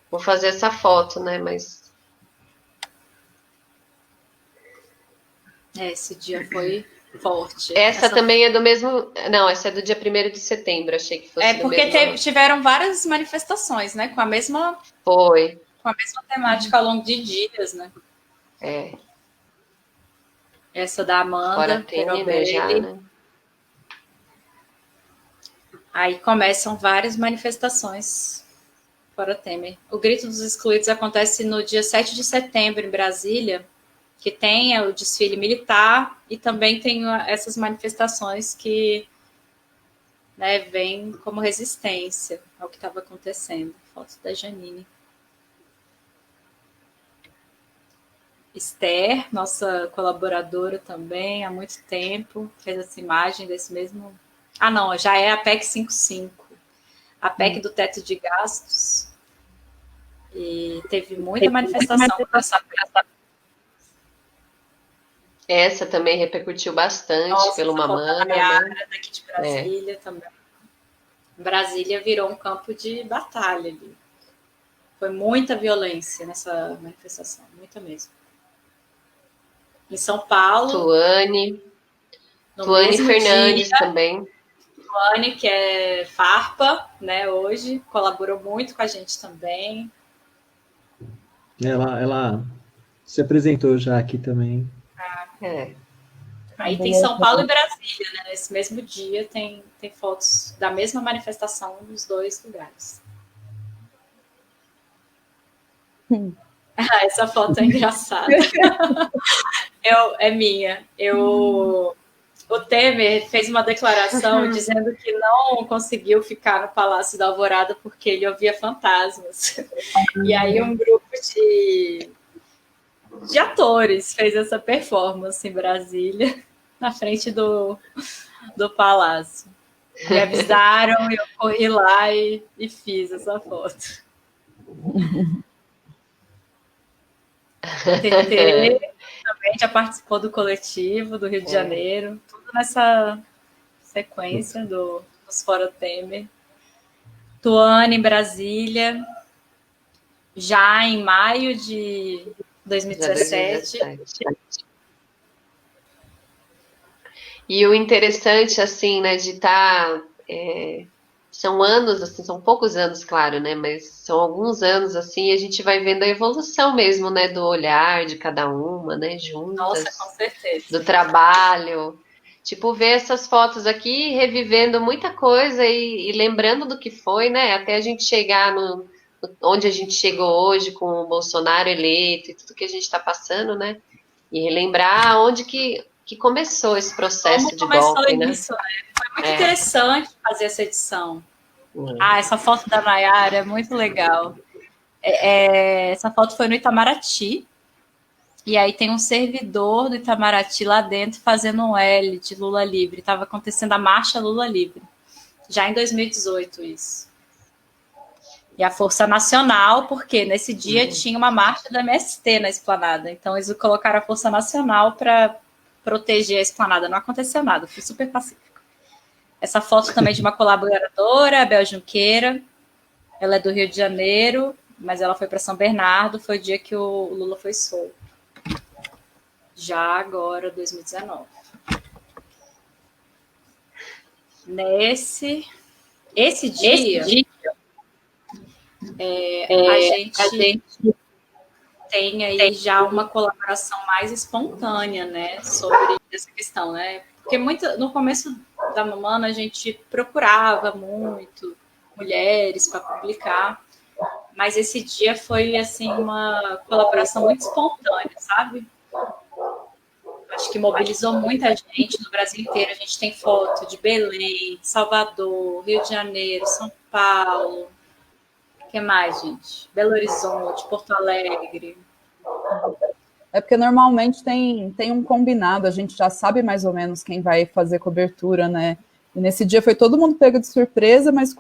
vou fazer essa foto, né, mas... Esse dia foi forte. Essa também é do mesmo... Não, essa é do dia 1º de setembro, achei que fosse do porque mesmo... tiveram várias manifestações, né? Com a mesma temática ao longo de dias, né? Essa da Amanda Perobelli. Né? Aí começam várias manifestações fora Temer. O Grito dos Excluídos acontece no dia 7 de setembro, em Brasília, que tem o desfile militar e também tem essas manifestações que, né, vêm como resistência ao que estava acontecendo. Foto da Janine. Esther, nossa colaboradora também, há muito tempo, fez essa imagem desse mesmo... Ah, não, já é a PEC 55, a PEC do teto de gastos. E teve muita manifestação dessa PEC. Essa também repercutiu bastante pelo Mamana, né? Daqui de Brasília também. Brasília virou um campo de batalha ali. Foi muita violência nessa manifestação, muita mesmo. Em São Paulo... Tuane Fernandes também. Tuane, que é farpa, né, hoje, colaborou muito com a gente também. Ela se apresentou já aqui também. Aí tem São Paulo e Brasília, né? Nesse mesmo dia tem fotos da mesma manifestação nos dois lugares. Essa foto é engraçada. É minha. O Temer fez uma declaração dizendo que não conseguiu ficar no Palácio da Alvorada porque ele ouvia fantasmas. E aí um grupo de atores fez essa performance em Brasília, na frente do palácio. Me avisaram, eu corri lá e fiz essa foto. O TT também já participou do coletivo do Rio de Janeiro, tudo nessa sequência dos Fora Temer. Tuane em Brasília, já em maio de 2017. E o interessante, assim, né, de estar... são anos, assim, são poucos anos, claro, né, mas são alguns anos, assim, e a gente vai vendo a evolução mesmo, né, do olhar de cada uma, né, juntas. Nossa, com certeza. Do trabalho. Tipo, ver essas fotos aqui, revivendo muita coisa e lembrando do que foi, né, até a gente chegar onde a gente chegou hoje com o Bolsonaro eleito e tudo que a gente está passando, né, e relembrar onde que começou esse processo de golpe, né? Isso, né? Foi muito interessante fazer essa edição. Essa foto da Nayara é muito legal. Essa foto foi no Itamaraty. E aí tem um servidor do Itamaraty lá dentro fazendo um L de Lula livre. Estava acontecendo a marcha Lula livre. Já em 2018 isso. E a Força Nacional, porque nesse dia tinha uma marcha do MST na Esplanada. Então eles colocaram a Força Nacional para proteger a Esplanada. Não aconteceu nada, foi super pacífico. Essa foto também de uma colaboradora, a Bel Junqueira. Ela é do Rio de Janeiro, mas ela foi para São Bernardo. Foi o dia que o Lula foi solto. Já agora, 2019. Esse dia a gente tem aí já uma colaboração mais espontânea, né, sobre essa questão, né? Porque no começo da Mamana a gente procurava muito mulheres para publicar, mas esse dia foi assim uma colaboração muito espontânea, sabe? Acho que mobilizou muita gente no Brasil inteiro. A gente tem foto de Belém, Salvador, Rio de Janeiro, São Paulo. O que mais, gente? Belo Horizonte, Porto Alegre. É porque normalmente tem um combinado, a gente já sabe mais ou menos quem vai fazer cobertura, né? E nesse dia foi todo mundo pego de surpresa, mas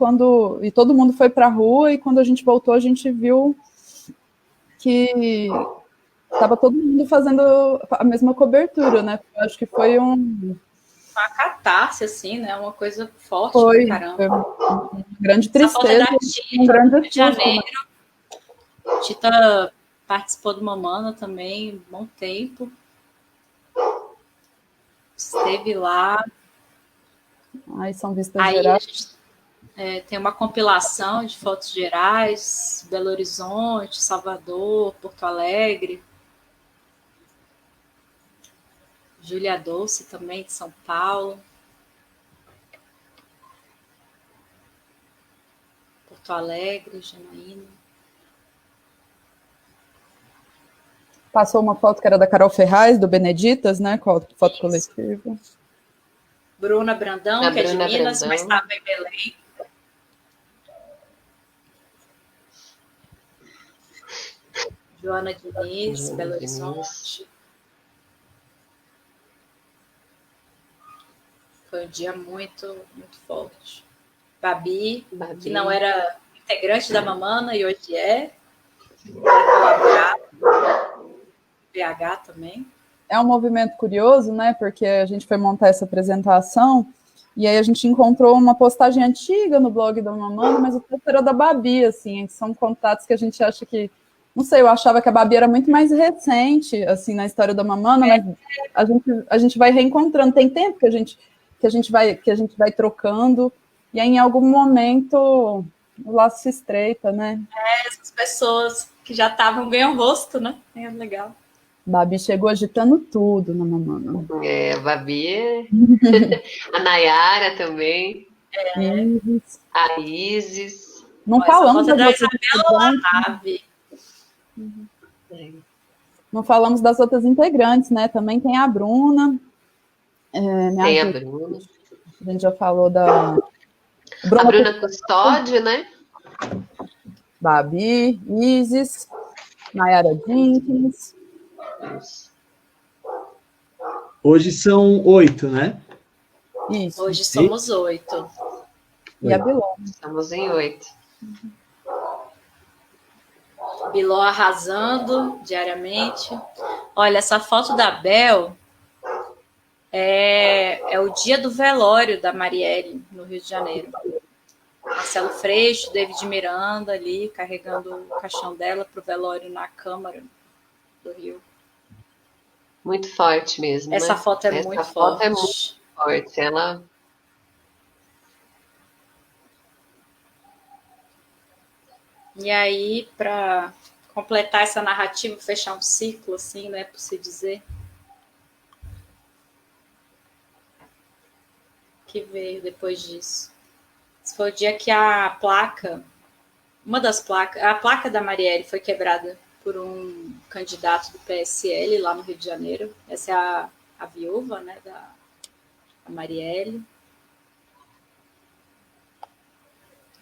e todo mundo foi para a rua, e quando a gente voltou, a gente viu que estava todo mundo fazendo a mesma cobertura, né? Eu acho que foi uma catarse, assim, né? Uma coisa forte pra caramba. Foi uma grande tristeza. Essa foto é da Tita, um grande Rio de Janeiro. Tita participou do Mamana também um bom tempo. Esteve lá. Aí são vistas gerais. A gente tem uma compilação de fotos gerais, Belo Horizonte, Salvador, Porto Alegre. Júlia Dolce também, de São Paulo. Porto Alegre, Janaína. Passou uma foto que era da Carol Ferraz, do Beneditas, né? Foto coletiva. Bruna Brandão, que é de Minas, mas estava em Belém. Joana Diniz, Belo Horizonte. Foi um dia muito, muito forte. Babi, que não era integrante da Mamana e hoje é. Vai colaborar. BH também. É um movimento curioso, né? Porque a gente foi montar essa apresentação e aí a gente encontrou uma postagem antiga no blog da Mamana, mas o texto era da Babi, assim, são contatos que a gente acha que... Não sei, eu achava que a Babi era muito mais recente, assim, na história da Mamana, mas a gente vai reencontrando. Tem tempo que a gente vai trocando, e aí em algum momento o laço se estreita, né? Essas pessoas que já estavam ganham rosto, né? É legal. Babi chegou agitando tudo na Mamana. A Babi, a Nayara também, Isis. a Isis. Não falamos da Isabela. Não falamos das outras integrantes, né? Também tem a Bruna. Tem a Bruna. A gente já falou da... A Bruna Custódio, né? Babi, Isis, Nayara Jenkins. Hoje são 8, né? Isso. Hoje somos 8. E a Biló. Estamos em 8. Biló arrasando diariamente. Olha, essa foto da Bel é o dia do velório da Marielle, no Rio de Janeiro. Marcelo Freixo, David Miranda ali, carregando o caixão dela para o velório na Câmara do Rio. Muito forte mesmo. Essa né? foto é muito forte. É muito forte. Ela... E aí, para completar essa narrativa, fechar um ciclo, assim, né, por se dizer, que veio depois disso. Esse foi o dia que a placa, a placa da Marielle foi quebrada por um candidato do PSL lá no Rio de Janeiro. Essa é a viúva, né, da Marielle.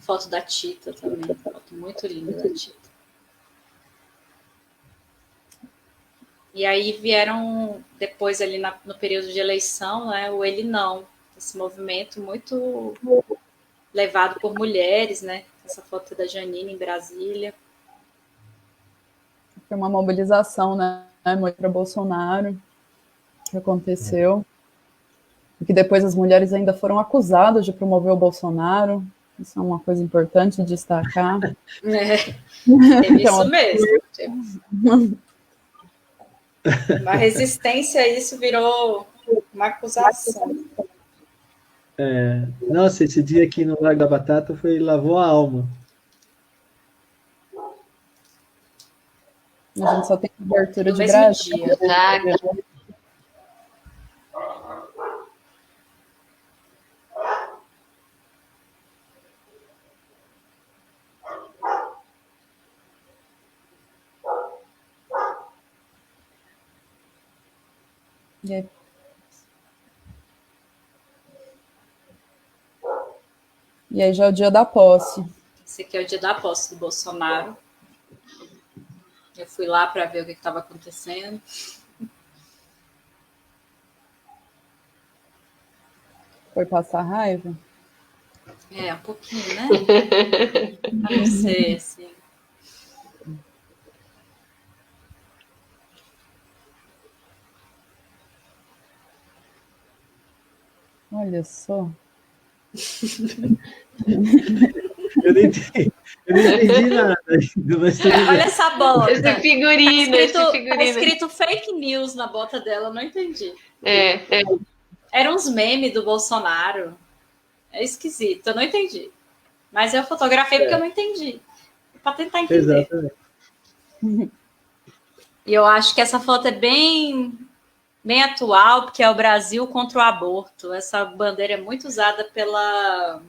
Foto da Tita também, foto muito linda da Tita. E aí vieram depois ali no período de eleição, né, o Ele Não, esse movimento muito levado por mulheres, né? Essa foto da Janine em Brasília. Foi uma mobilização, né, contra Bolsonaro, que aconteceu. E que depois as mulheres ainda foram acusadas de promover o Bolsonaro. Isso é uma coisa importante de destacar. Teve isso mesmo. Uma resistência a isso virou uma acusação. Nossa, esse dia aqui no Lago da Batata lavou a alma. A gente só tem cobertura no de mesmo Brasília. dia. E aí já é o dia da posse. Esse aqui é o dia da posse do Bolsonaro. Eu fui lá para ver o que estava acontecendo. Foi passar raiva? Um pouquinho, né? Não sei, assim. Olha só. Eu não entendi nada. Olha essa bota. Esse figurino. Tá escrito fake news na bota dela, eu não entendi. Eram uns memes do Bolsonaro. É esquisito, eu não entendi. Mas eu fotografei porque eu não entendi. Para tentar entender. Exatamente. E eu acho que essa foto é bem atual, porque é o Brasil contra o aborto. Essa bandeira é muito usada pela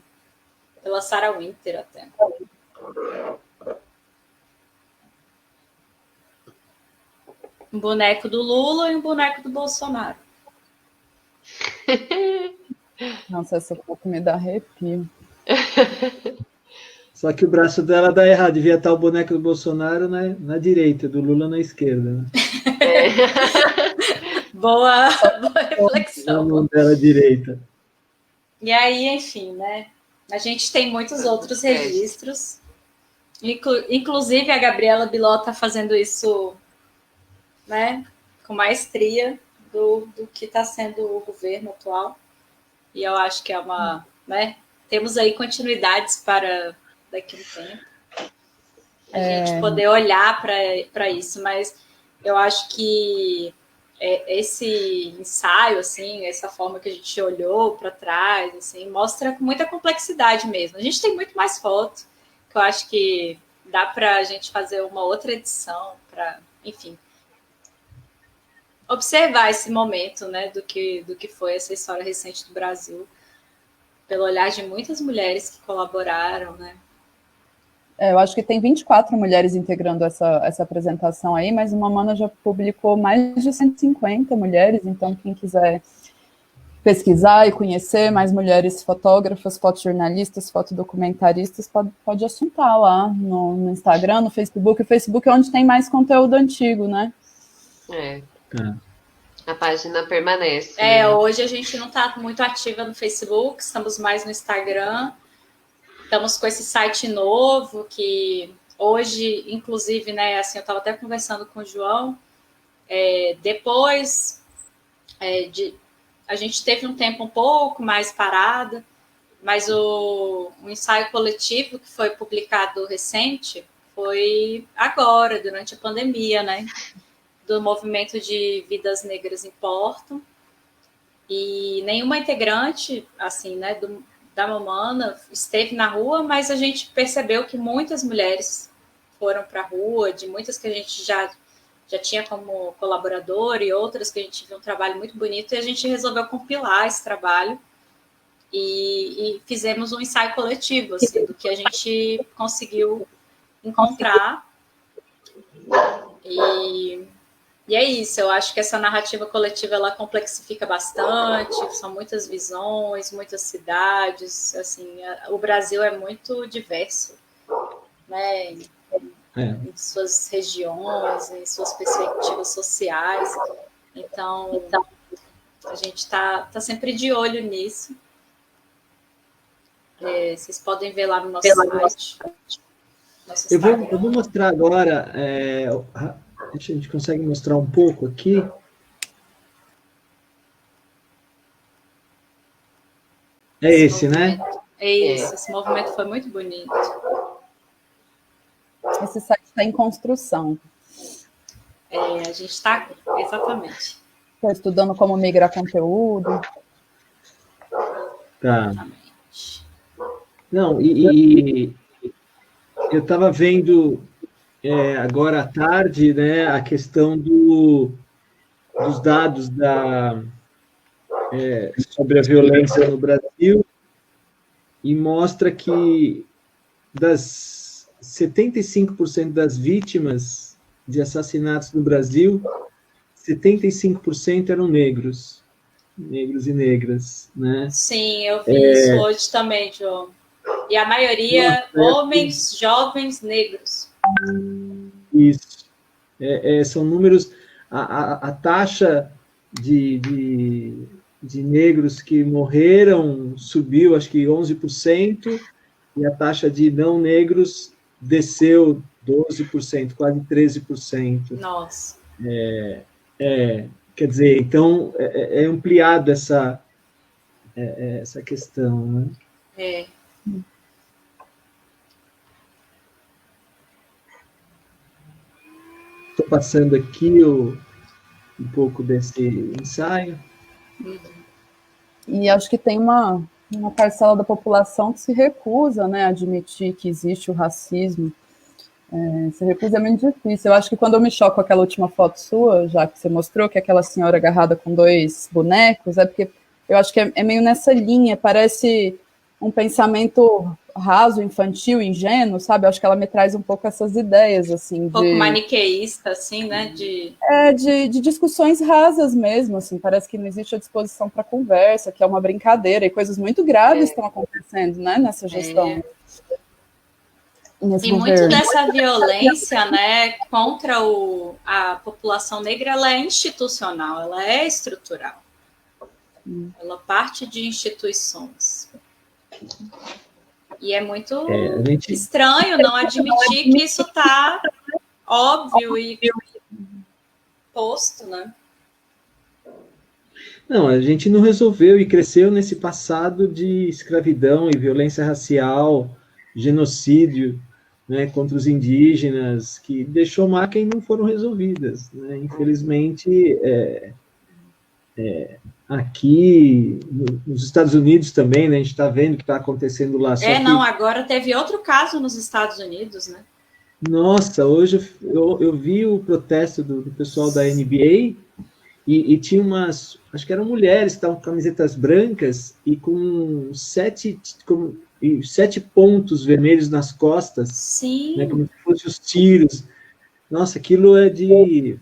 Sarah Winter até. Um boneco do Lula e um boneco do Bolsonaro. Nossa, essa foto me dá arrepio. Só que o braço dela dá errado. Devia estar o boneco do Bolsonaro na direita, do Lula na esquerda. Né? Boa reflexão. A mão dela direita. E aí, enfim, né? A gente tem muitos outros registros. Inclusive, a Gabriela Biló está fazendo isso, né, com maestria do que está sendo o governo atual. E eu acho que é uma... Né, temos aí continuidades para daqui a um tempo. A gente poder olhar para isso. Mas eu acho que esse ensaio, assim, essa forma que a gente olhou para trás, assim, mostra com muita complexidade mesmo. A gente tem muito mais foto, que eu acho que dá para a gente fazer uma outra edição, para, enfim, observar esse momento, né, do que foi essa história recente do Brasil, pelo olhar de muitas mulheres que colaboraram, né. Eu acho que tem 24 mulheres integrando essa apresentação aí, mas o Mamana já publicou mais de 150 mulheres, então quem quiser pesquisar e conhecer mais mulheres fotógrafas, fotojornalistas, fotodocumentaristas, pode assuntar lá no Instagram, no Facebook. O Facebook é onde tem mais conteúdo antigo, né? A página permanece. Hoje a gente não está muito ativa no Facebook, estamos mais no Instagram. Estamos com esse site novo que hoje, inclusive, né, assim, eu estava até conversando com o João, depois a gente teve um tempo um pouco mais parada, mas o ensaio coletivo que foi publicado recente foi agora, durante a pandemia, né, do movimento de Vidas Negras Importam, e nenhuma integrante, assim, né, da Mamana esteve na rua, mas a gente percebeu que muitas mulheres foram para a rua, de muitas que a gente já tinha como colaborador e outras que a gente viu um trabalho muito bonito, e a gente resolveu compilar esse trabalho e fizemos um ensaio coletivo, assim, do que a gente conseguiu encontrar. E é isso, eu acho que essa narrativa coletiva, ela complexifica bastante, são muitas visões, muitas cidades, assim, o Brasil é muito diverso, né, em suas regiões, em suas perspectivas sociais. Então a gente está sempre de olho nisso. Vocês podem ver lá no nosso site. Eu vou mostrar agora, a gente consegue mostrar um pouco aqui. Esse, né? É isso, esse movimento foi muito bonito. Esse site está em construção. A gente está, exatamente. Estou estudando como migrar conteúdo. Tá. Não, e eu estava vendo agora à tarde, né, a questão dos dados sobre a violência no Brasil, e mostra que das 75% das vítimas de assassinatos no Brasil, 75% eram negros e negras, né? Sim, eu vi isso hoje também, João. E a maioria, homens, jovens, negros. Isso. São números... A taxa de negros que morreram subiu, acho que 11%, e a taxa de não negros desceu 12%, quase 13%. Nossa. Quer dizer, então, é ampliado essa questão, né? Estou passando aqui um pouco desse ensaio. E acho que tem uma parcela da população que se recusa, né, a admitir que existe o racismo. Se recusa é muito difícil. Eu acho que quando eu me choco com aquela última foto sua, já que você mostrou, que é aquela senhora agarrada com 2 bonecos, é porque eu acho que é meio nessa linha, parece um pensamento raso, infantil, ingênuo, sabe? Eu acho que ela me traz um pouco essas ideias, assim. Um pouco maniqueísta, assim, né? De discussões rasas mesmo, assim. Parece que não existe a disposição para conversa, que é uma brincadeira, e coisas muito graves estão acontecendo, né, nessa gestão. E muito dessa violência, né, contra a população negra, ela é institucional, ela é estrutural. Ela parte de instituições. E é muito estranho não admitir que isso está óbvio e posto, né? Não, a gente não resolveu e cresceu nesse passado de escravidão e violência racial, genocídio, né, contra os indígenas, que deixou marcas e não foram resolvidas, né? Infelizmente, aqui nos Estados Unidos também, né, a gente está vendo o que está acontecendo lá. Agora teve outro caso nos Estados Unidos, né? Nossa, hoje eu vi o protesto do pessoal da NBA e tinha acho que eram mulheres que estavam com camisetas brancas e com 7 pontos vermelhos nas costas. Sim. Né, como se fossem os tiros. Nossa, aquilo é de...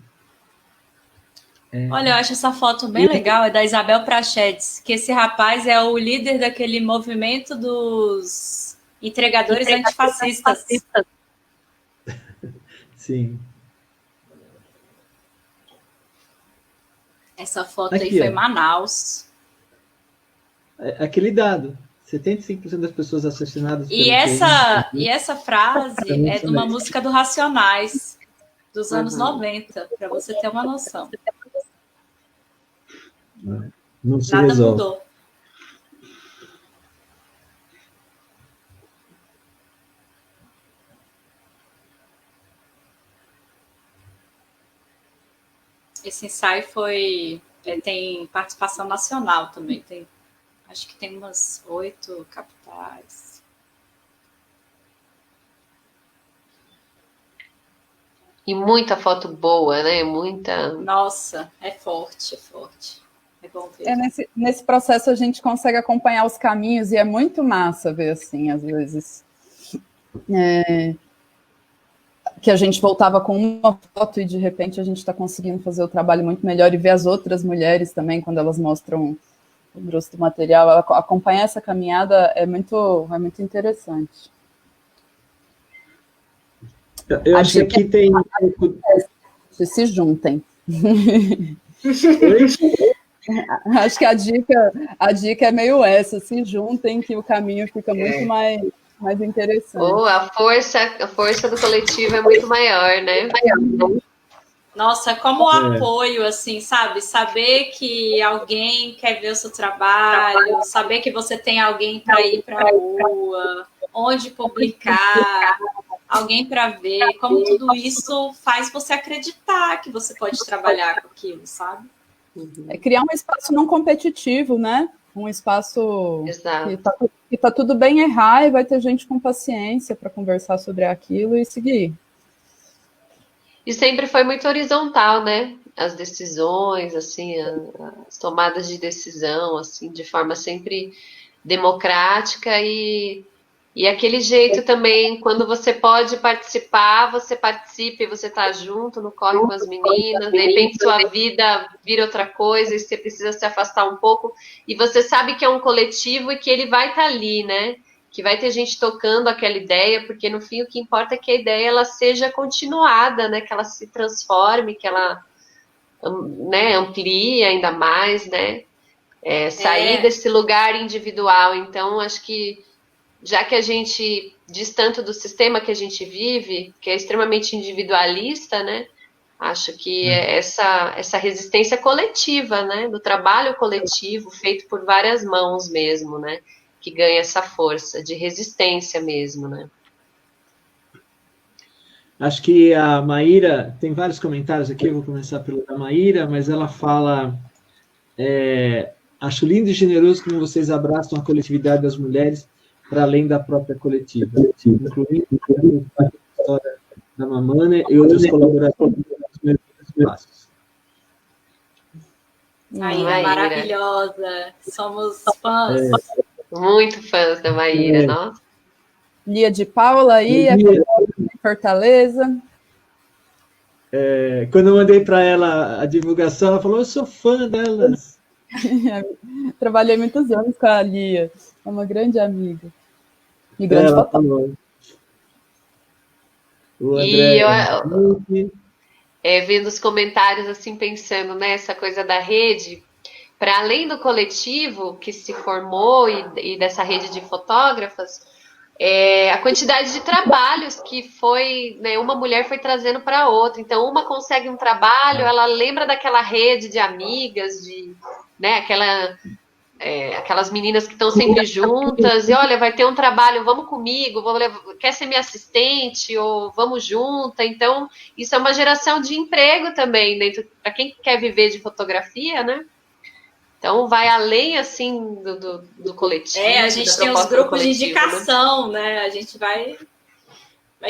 Olha, eu acho essa foto bem legal, é da Isabel Prachedes, que esse rapaz é o líder daquele movimento dos entregadores antifascistas. Sim. Essa foto aqui, aí foi em Manaus. Aquele dado, 75% das pessoas assassinadas... E essa frase é de uma música do Racionais, dos anos 90, para você ter uma noção. Não se Nada resolve. mudou. Esse ensaio tem participação nacional também. Acho que tem umas 8 capitais. E muita foto boa, né? Muita. Nossa, é forte, é forte. É bom ver. Nesse processo a gente consegue acompanhar os caminhos e é muito massa ver assim, às vezes. Que a gente voltava com uma foto e de repente a gente está conseguindo fazer o trabalho muito melhor e ver as outras mulheres também, quando elas mostram o grosso do material. Acompanhar essa caminhada é muito interessante. Eu acho que aqui tem... Se juntem. Oi? Acho que a dica é meio essa, se juntem que o caminho fica muito mais interessante. A força do coletivo é muito maior, né? Nossa, como apoio, assim, sabe? Saber que alguém quer ver o seu trabalho, saber que você tem alguém para ir para a rua, onde publicar, alguém para ver, como tudo isso faz você acreditar que você pode trabalhar com aquilo, sabe? É criar um espaço não competitivo, né? Um espaço que tá tudo bem errar e vai ter gente com paciência para conversar sobre aquilo e seguir. E sempre foi muito horizontal, né? As decisões, assim, as tomadas de decisão, assim, de forma sempre democrática e aquele jeito também, quando você pode participar, você participa e você tá junto, no corre com as meninas, de repente sua vida vira outra coisa e você precisa se afastar um pouco, e você sabe que é um coletivo e que ele vai estar ali, né? Que vai ter gente tocando aquela ideia, porque no fim o que importa é que a ideia ela seja continuada, né? Que ela se transforme, que ela, né, amplie ainda mais, né? Sair desse lugar individual. Então, acho que já que a gente diz tanto do sistema que a gente vive, que é extremamente individualista, né? Acho que essa resistência coletiva, né? Do trabalho coletivo feito por várias mãos mesmo, né? Que ganha essa força de resistência mesmo, né? Acho que a Maíra, tem vários comentários aqui, eu vou começar pelo da Maíra, mas ela fala, acho lindo e generoso como vocês abraçam a coletividade das mulheres para além da própria coletiva, incluindo a história da Mamana e outros colaboradores dos meus espaços. Maíra, maravilhosa, somos fãs. Muito fãs da Maíra, nossa. Lia de Paula aí, em Fortaleza. Quando eu mandei para ela a divulgação, ela falou, eu sou fã delas. Trabalhei muitos anos com a Lia, é uma grande amiga. E grande fotógrafa. O André, vendo os comentários, assim, pensando nessa coisa da rede, para além do coletivo que se formou e dessa rede de fotógrafas, a quantidade de trabalhos que foi, né, uma mulher foi trazendo para outra. Então, uma consegue um trabalho, ela lembra daquela rede de amigas, né, aquelas meninas que estão sempre juntas, e olha, vai ter um trabalho, vamos comigo, quer ser minha assistente, ou vamos junta. Então, isso é uma geração de emprego também, para quem quer viver de fotografia, né? Então, vai além, assim, do coletivo. A gente tem os grupos de indicação, né? A gente vai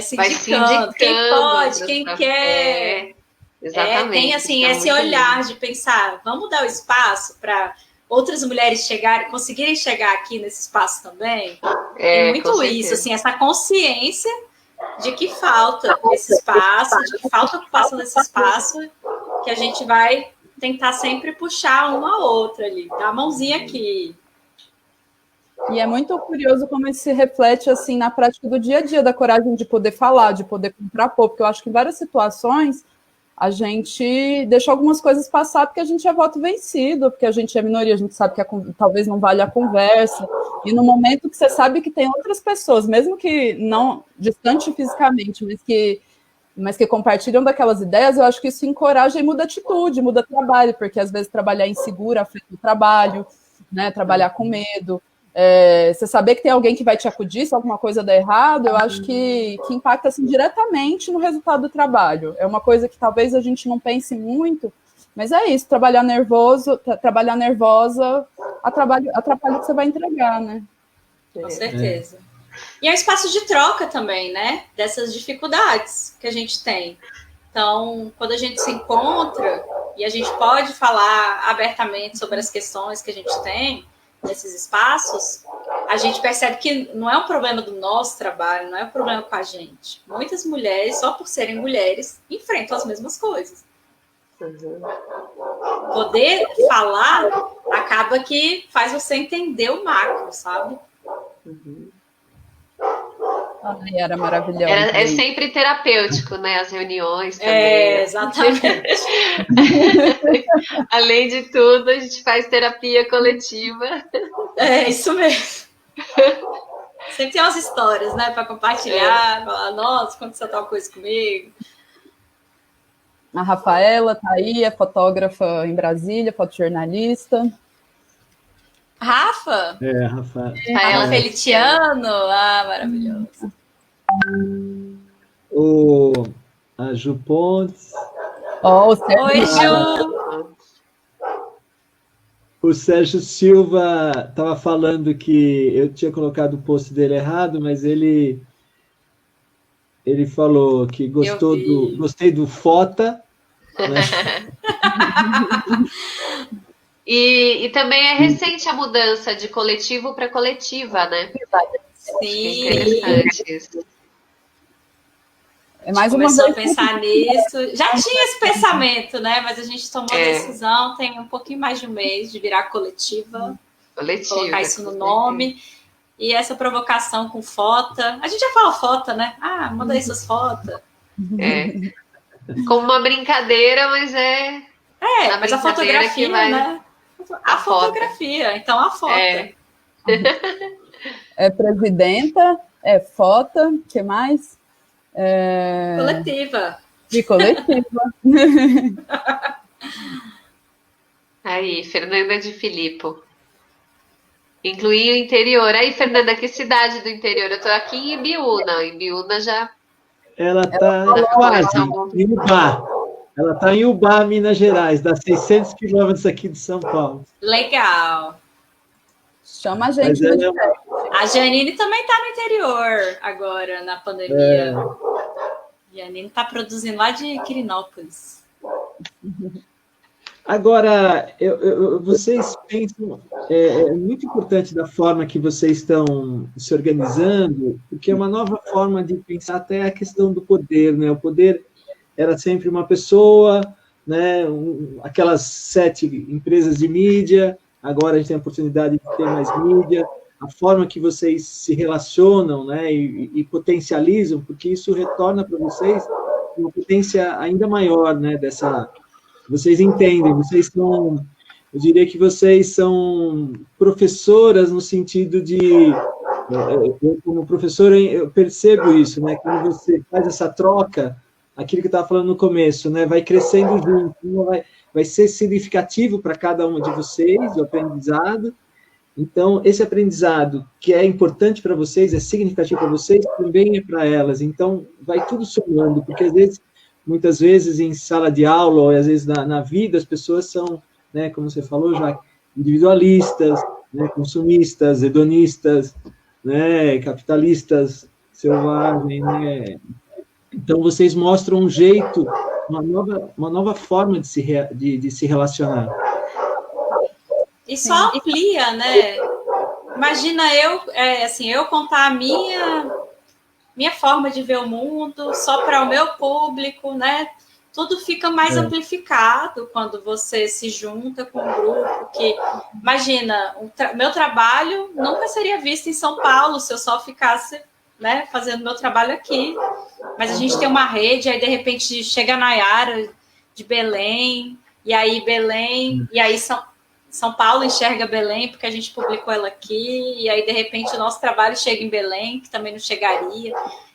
se indicando. Quem pode, quem quer. Exatamente. Tem, assim, esse olhar de pensar, vamos dar o espaço para outras mulheres conseguirem chegar aqui nesse espaço também. Tem muito isso, assim, essa consciência de que falta esse espaço, de que falta ocupação desse espaço, que a gente vai tentar sempre puxar uma a outra ali, dar a mãozinha aqui. E é muito curioso como isso se reflete assim na prática do dia a dia, da coragem de poder falar, de poder contrapor, porque eu acho que em várias situações a gente deixa algumas coisas passar porque a gente é voto vencido, porque a gente é minoria, a gente sabe que talvez não vale a conversa, e no momento que você sabe que tem outras pessoas, mesmo que não distante fisicamente, mas que compartilham daquelas ideias, eu acho que isso encoraja e muda atitude, muda trabalho, porque às vezes trabalhar insegura afeta o trabalho, né? Trabalhar com medo. Você saber que tem alguém que vai te acudir se alguma coisa der errado, eu acho que impacta assim, diretamente no resultado do trabalho. É uma coisa que talvez a gente não pense muito, mas é isso, trabalhar nervosa atrapalha o que você vai entregar, né? Com certeza. E é um espaço de troca também, né? Dessas dificuldades que a gente tem. Então, quando a gente se encontra e a gente pode falar abertamente sobre as questões que a gente tem nesses espaços, a gente percebe que não é um problema do nosso trabalho, não é um problema com a gente. Muitas mulheres, só por serem mulheres, enfrentam as mesmas coisas. Poder falar acaba que faz você entender o macro, sabe? Ai, era maravilhoso. É sempre terapêutico, né? As reuniões também. Exatamente. Além de tudo, a gente faz terapia coletiva. É isso mesmo. Sempre tem umas histórias, né, para compartilhar, falar, nossa, aconteceu tal coisa comigo. A Rafaela tá aí, é fotógrafa em Brasília, fotojornalista. Rafa? Rafa. Rafaela Feliciano. Ah, maravilhoso. A Ju Pontes. Oi, Ju. O Sérgio Silva estava falando que eu tinha colocado o post dele errado, mas ele falou que gostei do Fota. Né? E também é recente a mudança de coletivo para coletiva, né? Sim. É interessante isso. É mais começou a pensar nisso. Já tinha esse pensamento, né? Mas a gente tomou a decisão, tem um pouquinho mais de um mês, de virar coletiva. Colocar isso no nome. E essa provocação com foto. A gente já fala foto, né? Ah, manda aí suas fotos. Como uma brincadeira, mas mas a fotografia, né? A fotografia, foto. Então a foto. É presidenta, é foto, o que mais? Coletiva. De coletiva. Aí, Fernanda de Filippo. Incluir o interior. Aí, Fernanda, que cidade do interior? Eu tô aqui em Ibiúna. Ibiúna já... Ela tá quase em Ubá. Ela tá em Ubá, Minas Gerais, dá 600 quilômetros aqui de São Paulo. Legal. Chama a gente no direct. A Janine também está no interior agora, na pandemia. A Janine está produzindo lá de Quirinópolis. Agora, vocês pensam... É muito importante da forma que vocês estão se organizando, porque é uma nova forma de pensar até a questão do poder, né? O poder era sempre uma pessoa, né? Aquelas 7 empresas de mídia, agora a gente tem a oportunidade de ter mais mídia, a forma que vocês se relacionam, né, e potencializam, porque isso retorna para vocês uma potência ainda maior, né, vocês entendem, vocês são, eu diria que vocês são professoras no sentido de, eu como professora, eu percebo isso, né, quando você faz essa troca, aquilo que eu estava falando no começo, né, vai crescendo junto, vai ser significativo para cada uma de vocês, o aprendizado. Então, esse aprendizado que é importante para vocês, é significativo para vocês, também é para elas. Então, vai tudo somando, porque muitas vezes em sala de aula, ou às vezes na vida, as pessoas são, né, como você falou já, individualistas, né, consumistas, hedonistas, né, capitalistas, selvagens, né? Então, vocês mostram um jeito, uma nova forma de se relacionar. E só amplia, né? Imagina eu contar a minha forma de ver o mundo só para o meu público, né? Tudo fica mais amplificado quando você se junta com um grupo que... Imagina, meu trabalho nunca seria visto em São Paulo se eu só ficasse, né, fazendo meu trabalho aqui. Mas a gente tem uma rede, aí de repente chega a Nayara de Belém, e aí São Paulo enxerga Belém, porque a gente publicou ela aqui, e aí, de repente, o nosso trabalho chega em Belém, que também não chegaria.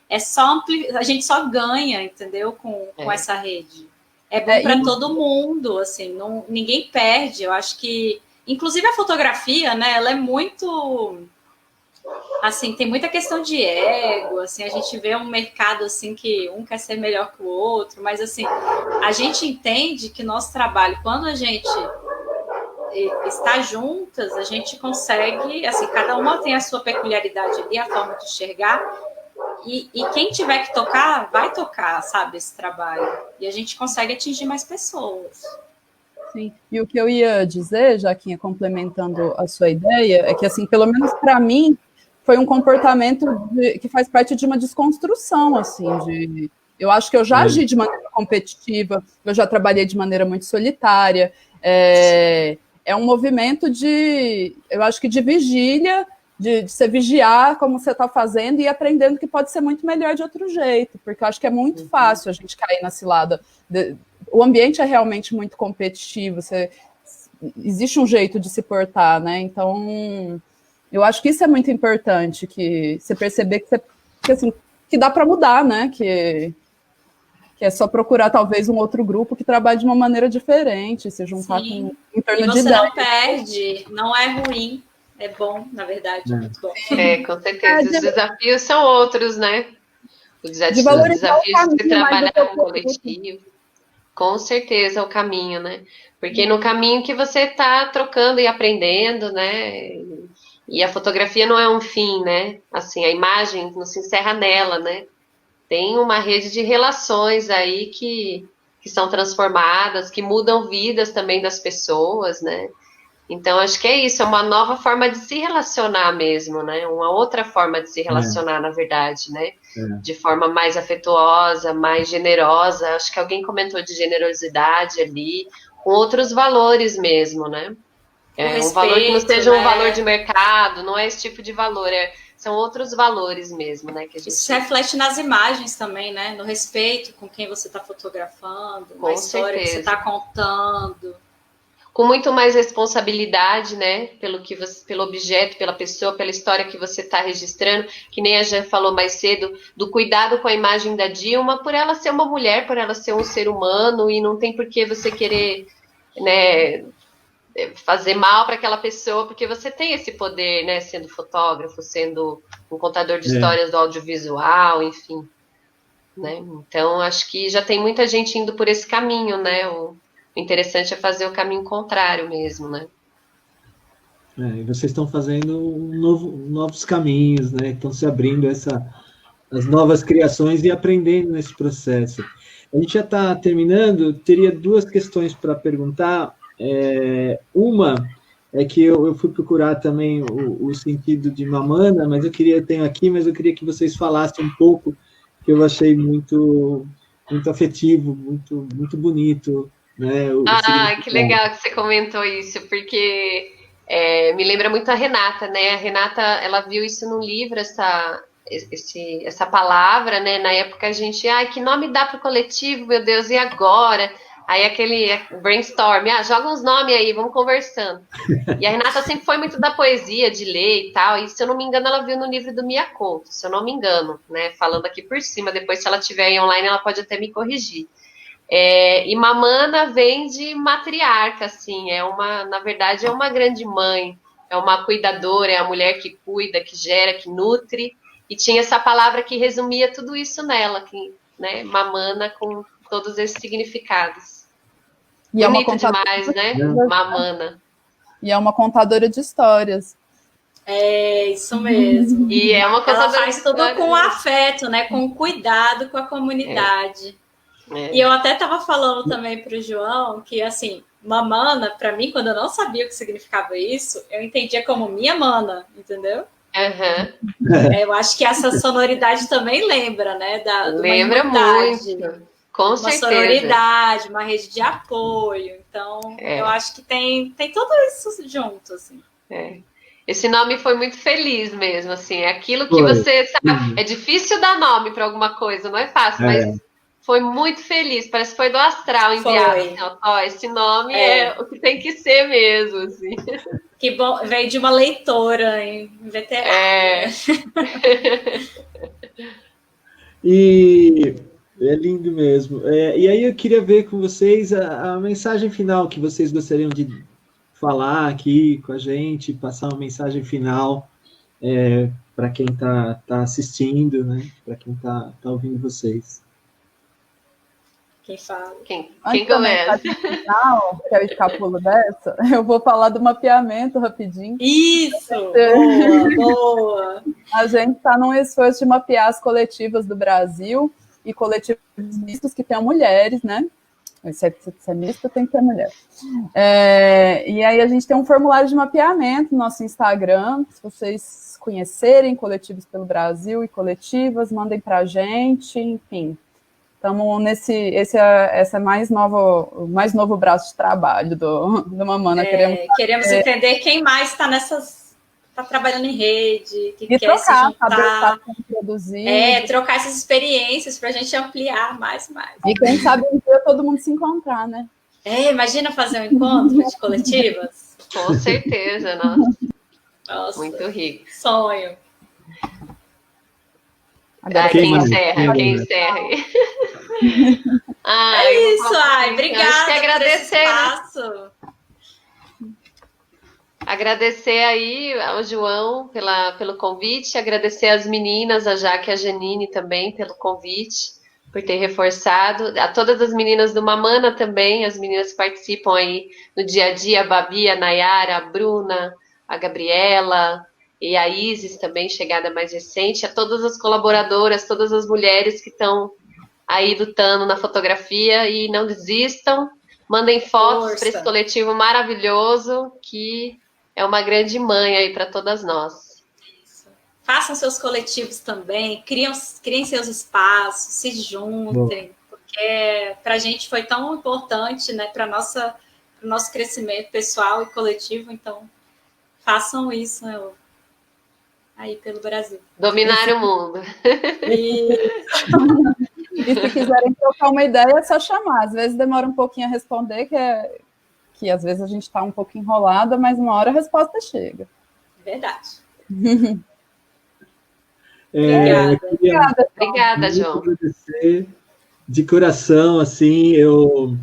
A gente só ganha, entendeu, com essa rede. É bom para todo mundo, assim, ninguém perde. Eu acho que, inclusive a fotografia, né, ela é muito... Assim, tem muita questão de ego, assim, a gente vê um mercado, assim, que um quer ser melhor que o outro, mas, assim, a gente entende que nosso trabalho, quando a gente... estar juntas, a gente consegue, assim, cada uma tem a sua peculiaridade ali, a forma de enxergar, e quem tiver que tocar, vai tocar, sabe, esse trabalho. E a gente consegue atingir mais pessoas. Sim, e o que eu ia dizer, Jaquinha, complementando a sua ideia, é que, assim, pelo menos para mim, foi um comportamento que faz parte de uma desconstrução, assim, eu acho que eu já agi de maneira competitiva, eu já trabalhei de maneira muito solitária, é um movimento eu acho que de vigília de você vigiar como você está fazendo e aprendendo que pode ser muito melhor de outro jeito, porque eu acho que é muito fácil a gente cair na cilada. O ambiente é realmente muito competitivo, existe um jeito de se portar, né? Então, eu acho que isso é muito importante, que você perceber que dá para mudar, né? Que é só procurar talvez um outro grupo que trabalhe de uma maneira diferente, se juntar com em torno de ideias. Você não perde, não é ruim, é bom, na verdade, muito bom. Com certeza. Os desafios são outros, né? Os desafios de trabalhar com o coletivo. Com certeza, é o caminho, né? Porque no caminho que você está trocando e aprendendo, né? E a fotografia não é um fim, né? Assim, a imagem não se encerra nela, né? Tem uma rede de relações aí que são transformadas, que mudam vidas também das pessoas, né? Então, acho que é isso, é uma nova forma de se relacionar mesmo, né? Uma outra forma de se relacionar, na verdade, né? De forma mais afetuosa, mais generosa. Acho que alguém comentou de generosidade ali, com outros valores mesmo, né? Um valor que não seja um valor de mercado, não é esse tipo de valor, são outros valores mesmo, né? Que a gente... Isso reflete nas imagens também, né? No respeito com quem você está fotografando, na história que você está contando. Com muito mais responsabilidade, né? Pelo objeto, pela pessoa, pela história que você está registrando, que nem a Jean falou mais cedo, do cuidado com a imagem da Dilma, por ela ser uma mulher, por ela ser um ser humano, e não tem por que você querer, né, fazer mal para aquela pessoa, porque você tem esse poder, né, sendo fotógrafo, sendo um contador de histórias do audiovisual, enfim, né? Então, acho que já tem muita gente indo por esse caminho, né? O interessante é fazer o caminho contrário mesmo, né? E vocês estão fazendo novos caminhos, né? Estão se abrindo as novas criações e aprendendo nesse processo. A gente já está terminando, teria duas questões para perguntar. Uma é que eu fui procurar também o sentido de mamana, mas eu tenho aqui, mas eu queria que vocês falassem um pouco, que eu achei muito, muito afetivo, muito, muito bonito, né? Que legal que você comentou isso, porque me lembra muito a Renata, né? A Renata, ela viu isso num livro, essa palavra, né? Na época a gente, que nome dá para o coletivo, meu Deus, e agora? Aí aquele brainstorm, joga uns nomes aí, vamos conversando. E a Renata sempre foi muito da poesia, de ler e tal, e se eu não me engano ela viu no livro do Mia Couto, se eu não me engano, né? Falando aqui por cima, depois se ela estiver aí online ela pode até me corrigir. E mamana vem de matriarca, assim, na verdade é uma grande mãe, é uma cuidadora, é a mulher que cuida, que gera, que nutre, e tinha essa palavra que resumia tudo isso nela, né? Mamana com todos esses significados. E bonito demais, né? Mamana. E é uma contadora de histórias. É, isso mesmo. E é uma contadora ela faz tudo com afeto, né? Com cuidado com a comunidade. E eu até estava falando também para o João que, assim, mamana, para mim, quando eu não sabia o que significava isso, eu entendia como minha mana, entendeu? Eu acho que essa sonoridade também lembra, né? Lembra muito. Com certeza. Uma sororidade, uma rede de apoio. Então, eu acho que tem tudo isso junto, assim. Esse nome foi muito feliz mesmo, assim. É aquilo que você sabe. É difícil dar nome para alguma coisa, não é fácil, mas foi muito feliz. Parece que foi do astral enviado. Assim, esse nome é o que tem que ser mesmo, assim. Que bom, veio de uma leitora veterana. E é lindo mesmo. E aí eu queria ver com vocês a mensagem final que vocês gostariam de falar aqui com a gente, passar uma mensagem final para quem está assistindo, né? Para quem está ouvindo vocês. Quem fala? Quem começa? Final, que é o escapulo dessa, eu vou falar do mapeamento rapidinho. Isso! Boa! A gente está num esforço de mapear as coletivas do Brasil e coletivos mistos que tenham mulheres, né? Se é misto, tem que ter mulher. E aí a gente tem um formulário de mapeamento no nosso Instagram. Se vocês conhecerem coletivos pelo Brasil e coletivas, mandem para a gente, enfim. Estamos esse é o mais novo braço de trabalho do Mamana. Queremos entender quem mais está tá trabalhando em rede, que E quer se trocar, juntar. saber produzir. Trocar essas experiências para a gente ampliar mais e mais. E quem sabe um dia todo mundo se encontrar, né? Imagina fazer um encontro de coletivas? Com certeza, nossa. Nossa, Muito rico. sonho. Agora, Quem encerra aí? Isso, obrigada. Acho que agradecer, né? Agradecer aí ao João pelo convite, agradecer às meninas, a Jaque e a Janine também pelo convite, por ter reforçado, a todas as meninas do Mamana também, as meninas que participam aí no dia a dia, a Babi, a Nayara, a Bruna, a Gabriela e a Isis também, chegada mais recente, a todas as colaboradoras, todas as mulheres que estão aí lutando na fotografia e não desistam, mandem fotos para esse coletivo maravilhoso que é uma grande mãe aí para todas nós. Façam seus coletivos também, criem seus espaços, se juntem, porque para a gente foi tão importante, né, para o nosso crescimento pessoal e coletivo, então façam isso, né, aí pelo Brasil. Dominar o mundo. E se quiserem trocar uma ideia, é só chamar. Às vezes demora um pouquinho a responder, que às vezes a gente está um pouco enrolada, mas uma hora a resposta chega. Verdade. Obrigada, João. Agradecer de coração, assim, eu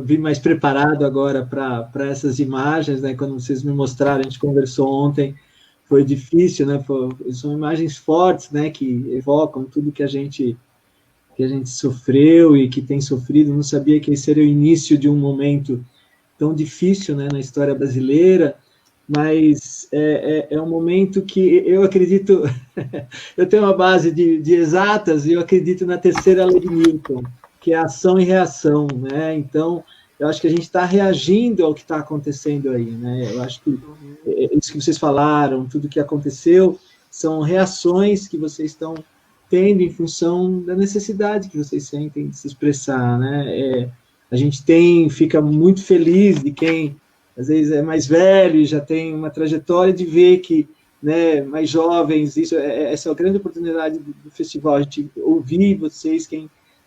vim mais preparado agora para essas imagens, né? Quando vocês me mostraram, a gente conversou ontem, foi difícil, né? São imagens fortes, né? Que evocam tudo que a gente sofreu e que tem sofrido. Não sabia que esse seria o início de um momento tão difícil, né, na história brasileira, mas é um momento que eu acredito, eu tenho uma base de exatas e eu acredito na terceira lei de Newton, que é ação e reação, né? Então, eu acho que a gente está reagindo ao que está acontecendo aí, né? Eu acho que isso que vocês falaram, tudo que aconteceu, são reações que vocês estão tendo em função da necessidade que vocês sentem de se expressar, né? A gente fica muito feliz de quem, às vezes, é mais velho e já tem uma trajetória, de ver que, né, mais jovens, essa é a grande oportunidade do festival, a gente ouvir vocês,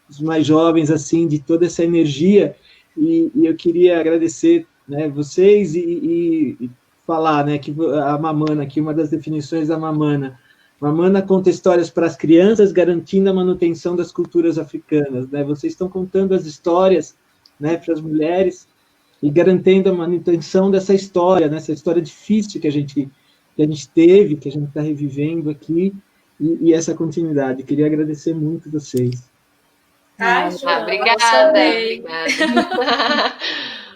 os mais jovens, assim, de toda essa energia, e eu queria agradecer, né, vocês e falar, né, que a Mamana, que uma das definições da Mamana conta histórias para as crianças, garantindo a manutenção das culturas africanas, né? Vocês estão contando as histórias, né, para as mulheres e garantindo a manutenção dessa história, né, essa história difícil que a gente teve, que a gente está revivendo aqui, e essa continuidade. Queria agradecer muito vocês. Obrigada.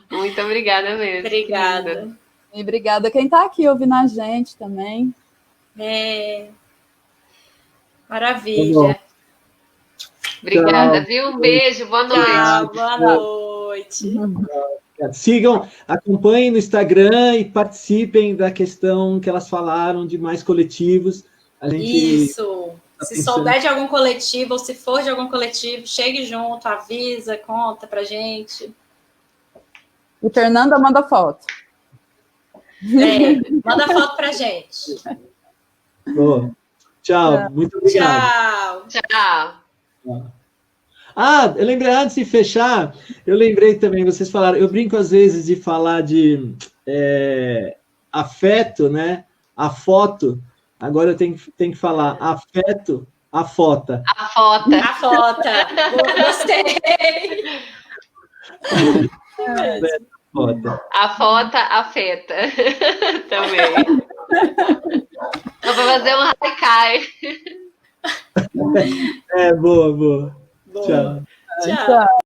Muito obrigada mesmo. Obrigada. E obrigada quem está aqui ouvindo a gente também. Maravilha. Obrigada, viu? Um beijo, boa noite. Tchau, boa noite. Sigam, acompanhem no Instagram e participem da questão que elas falaram de mais coletivos. Isso. Se souber de algum coletivo, ou se for de algum coletivo, chegue junto, avisa, conta pra gente. E Fernanda manda foto. Manda foto pra gente. Boa. Tchau, muito obrigado. Tchau. Eu lembrei, antes de fechar, eu lembrei também, vocês falaram, eu brinco às vezes de falar de afeto, né? A foto, agora eu tenho que falar afeto, a foto. A foto. Gostei. A foto afeta também. Vou fazer um haikai. Boa. Tchau. Tchau.